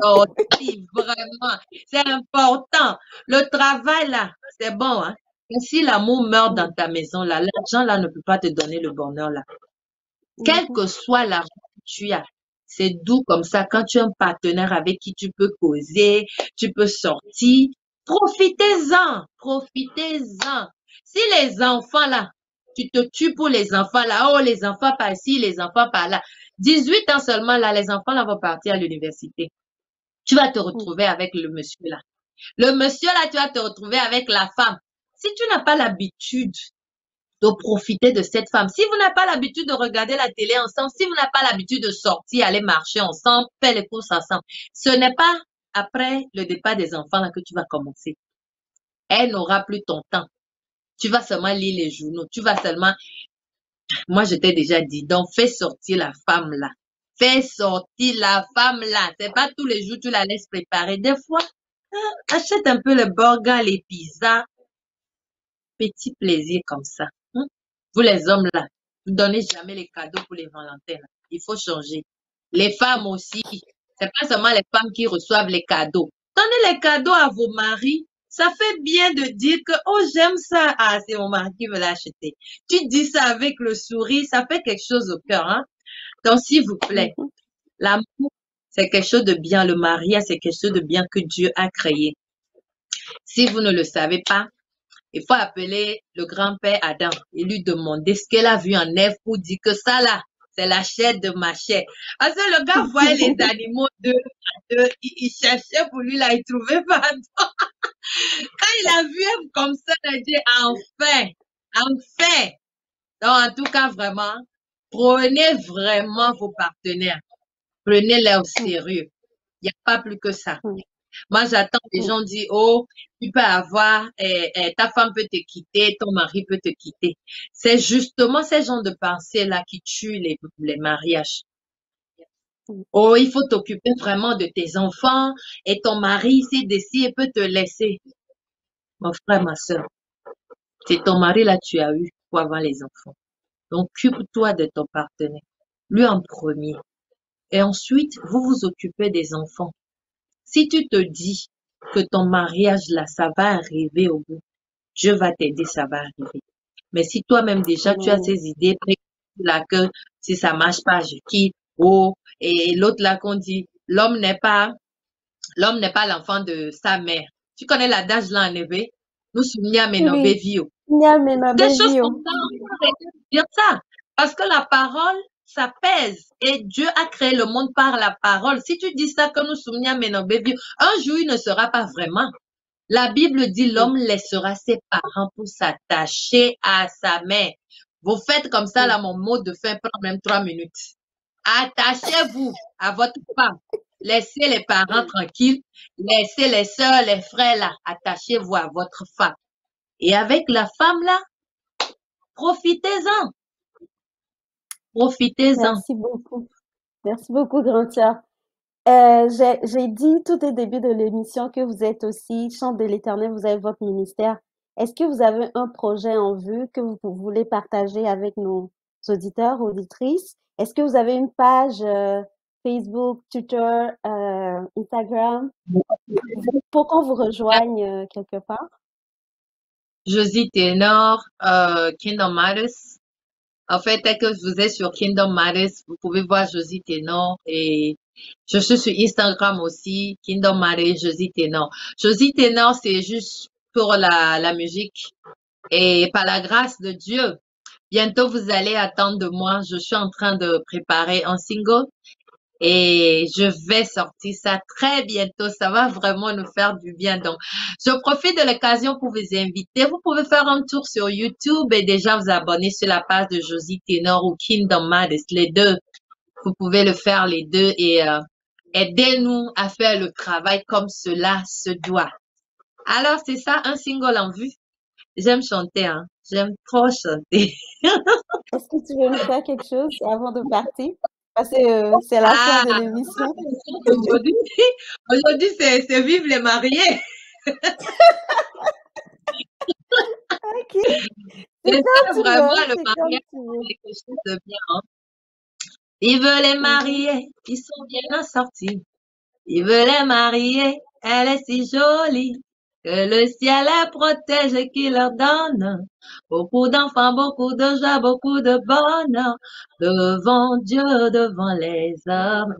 Speaker 2: sortir, vraiment. C'est important. Le travail, là, c'est bon, hein. Mais si l'amour meurt dans ta maison, là, l'argent, là, ne peut pas te donner le bonheur, là. Quel
Speaker 1: Mhm.
Speaker 2: que soit l'argent que tu as, c'est doux comme ça. Quand tu as un partenaire avec qui tu peux causer, tu peux sortir, profitez-en, profitez-en. Si les enfants là, tu te tues pour les enfants là, oh les enfants par ici, les enfants par là. 18 ans seulement là, les enfants là vont partir à l'université. Tu vas te retrouver avec le monsieur là. Le monsieur là, tu vas te retrouver avec la femme. Si tu n'as pas l'habitude de profiter de cette femme. Si vous n'avez pas l'habitude de regarder la télé ensemble, si vous n'avez pas l'habitude de sortir, aller marcher ensemble, faire les courses ensemble, ce n'est pas après le départ des enfants là que tu vas commencer. Elle n'aura plus ton temps. Tu vas seulement lire les journaux. Tu vas seulement, moi je t'ai déjà dit, donc fais sortir la femme là. Fais sortir la femme là. C'est pas tous les jours tu la laisses préparer. Des fois, achète un peu les burgers, les pizzas, petit plaisir comme ça. Hein. Vous les hommes là, vous donnez jamais les cadeaux pour les Valentins. Là. Il faut changer. Les femmes aussi, c'est pas seulement les femmes qui reçoivent les cadeaux. Donnez les cadeaux à vos maris. Ça fait bien de dire que, oh, j'aime ça. Ah, c'est mon mari qui me l'a acheté. Tu dis ça avec le sourire, ça fait quelque chose au cœur, hein. Donc, s'il vous plaît,
Speaker 1: Mhm.
Speaker 2: l'amour, c'est quelque chose de bien. Le mariage, c'est quelque chose de bien que Dieu a créé. Si vous ne le savez pas, il faut appeler le grand-père Adam et lui demander ce qu'elle a vu en Ève pour dire que ça là, c'est la chair de ma chair. Parce que le gars voyait les animaux deux, il cherchait pour lui là, il trouvait pas. Quand il a vu Ève comme ça, il a dit enfin, enfin. Donc en tout cas vraiment, prenez vraiment vos partenaires, prenez-les au sérieux. Il n'y a pas plus que ça.
Speaker 1: Mhm.
Speaker 2: Moi, j'attends les gens disent, oh, tu peux avoir, ta femme peut te quitter, ton mari peut te quitter. C'est justement ces gens de pensée-là qui tuent les mariages.
Speaker 1: Mhm.
Speaker 2: Oh, il faut t'occuper vraiment de tes enfants et ton mari, s'il décide, peut te laisser. Mon frère, ma soeur, c'est ton mari là, tu as eu pour avoir les enfants. Donc, occupe-toi de ton partenaire, lui en premier. Et ensuite, vous vous occupez des enfants. Si tu te dis que ton mariage là, ça va arriver au bout, Dieu va t'aider, ça va arriver. Mais si toi-même déjà tu as
Speaker 1: Amen.
Speaker 2: ces idées là que si ça marche pas, je quitte. Oh, et l'autre là qu'on dit, l'homme n'est pas l'enfant de sa mère. Tu connais l'adage là en éveil? Nous souvenons à
Speaker 1: Oui,
Speaker 2: Ménobé.
Speaker 1: Nyamena
Speaker 2: Des choses comme
Speaker 1: Bevio.
Speaker 2: ça, on peut arrêter de dire ça. Parce que la parole, ça pèse. Et Dieu a créé le monde par la parole. Si tu dis ça que nous souvenons à Ménobé, un jour il ne sera pas vraiment. La Bible dit l'homme laissera ses parents pour s'attacher à sa mère. Vous faites comme ça, là, mon mot de fin prend même 3 minutes. Attachez-vous à votre femme. Laissez les parents tranquilles. Laissez les soeurs, les frères là. Attachez-vous à votre femme. Et avec la femme là, profitez-en. Profitez-en.
Speaker 1: Merci beaucoup. Merci beaucoup, grand sœur. J'ai dit tout au début de l'émission que vous êtes aussi chante de l'Éternel, vous avez votre ministère. Est-ce que vous avez un projet en vue que vous voulez partager avec nos auditeurs, auditrices? Est-ce que vous avez une page Facebook, Twitter, Instagram pour qu'on vous rejoigne quelque part?
Speaker 2: Josie Ténor, Kingdom Matters. En fait, dès que vous êtes sur Kingdom Matters, vous pouvez voir Josie Ténor et je suis sur Instagram aussi, Kingdom Matters, Josie Ténor. Josie Ténor, c'est juste pour la musique et par la grâce de Dieu. Bientôt, vous allez attendre de moi. Je suis en train de préparer un single et je vais sortir ça très bientôt. Ça va vraiment nous faire du bien. Donc, je profite de l'occasion pour vous inviter. Vous pouvez faire un tour sur YouTube et déjà vous abonner sur la page de Josie Ténor ou Kingdom Matters. Les deux, vous pouvez le faire les deux et aidez-nous à faire le travail comme cela se doit. Alors, c'est ça, un single en vue. J'aime chanter, hein. J'aime trop chanter.
Speaker 1: Est-ce que tu veux nous faire quelque chose avant de partir? Parce que c'est la fin de l'émission.
Speaker 2: Aujourd'hui, c'est Vive les mariés.
Speaker 1: Ok.
Speaker 2: C'est ça vraiment le
Speaker 1: c'est
Speaker 2: mariage,
Speaker 1: comme tu veux.
Speaker 2: quelque chose de bien, hein. Vive les mariés, ils sont bien assortis. Vive les mariés, elle est si jolie. Que le ciel la protège et qu'il leur donne beaucoup d'enfants, beaucoup de joie, beaucoup de bonheur devant Dieu, devant les hommes.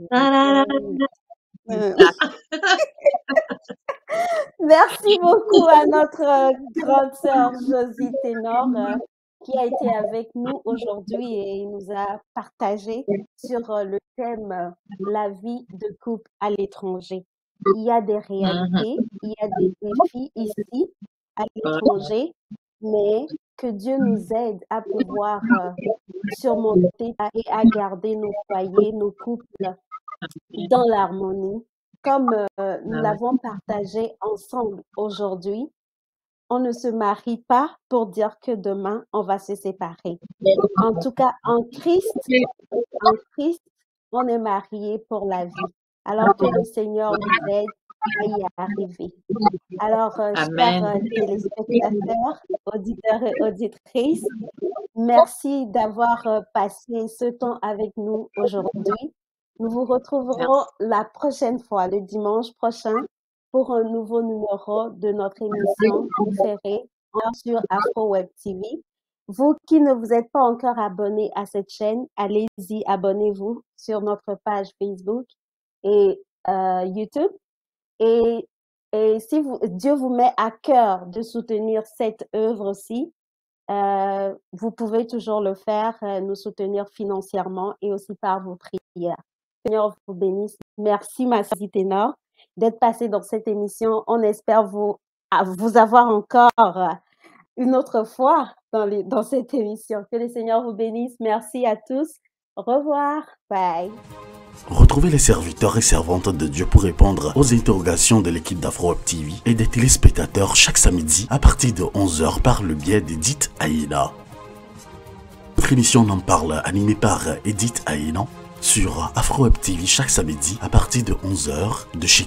Speaker 1: Merci beaucoup à notre grande sœur Josie Ténor qui a été avec nous aujourd'hui et nous a partagé sur le thème la vie de couple à l'étranger. Il y a des réalités, il y a des défis ici à l'étranger, mais que Dieu nous aide à pouvoir surmonter et à garder nos foyers, nos couples dans l'harmonie. Comme nous l'avons partagé ensemble aujourd'hui, on ne se marie pas pour dire que demain, on va se séparer. En tout cas, en Christ, on est marié pour la vie. Alors que le Seigneur nous aide à y arriver. Alors, chers téléspectateurs, auditeurs et auditrices, merci d'avoir passé ce temps avec nous aujourd'hui. Nous vous retrouverons la prochaine fois, le dimanche prochain, pour un nouveau numéro de notre émission préférée sur Afro Web TV. Vous qui ne vous êtes pas encore abonnés à cette chaîne, allez-y, abonnez-vous sur notre page Facebook et YouTube. Et si Dieu vous met à cœur de soutenir cette œuvre aussi, vous pouvez toujours le faire, nous soutenir financièrement et aussi par vos prières. Seigneur vous bénisse. Merci, ma Josie Ténor, d'être passée dans cette émission. On espère vous avoir encore une autre fois dans cette émission. Que le Seigneur vous bénisse. Merci à tous. Au revoir. Bye.
Speaker 3: Retrouvez les serviteurs et servantes de Dieu pour répondre aux interrogations de l'équipe d'Afro Web TV et des téléspectateurs chaque samedi à partir de 11 h par le biais d'Edith Aïna. Notre émission en parle, animée par Edith Aïna, sur Afro Web TV chaque samedi à partir de 11 h de chez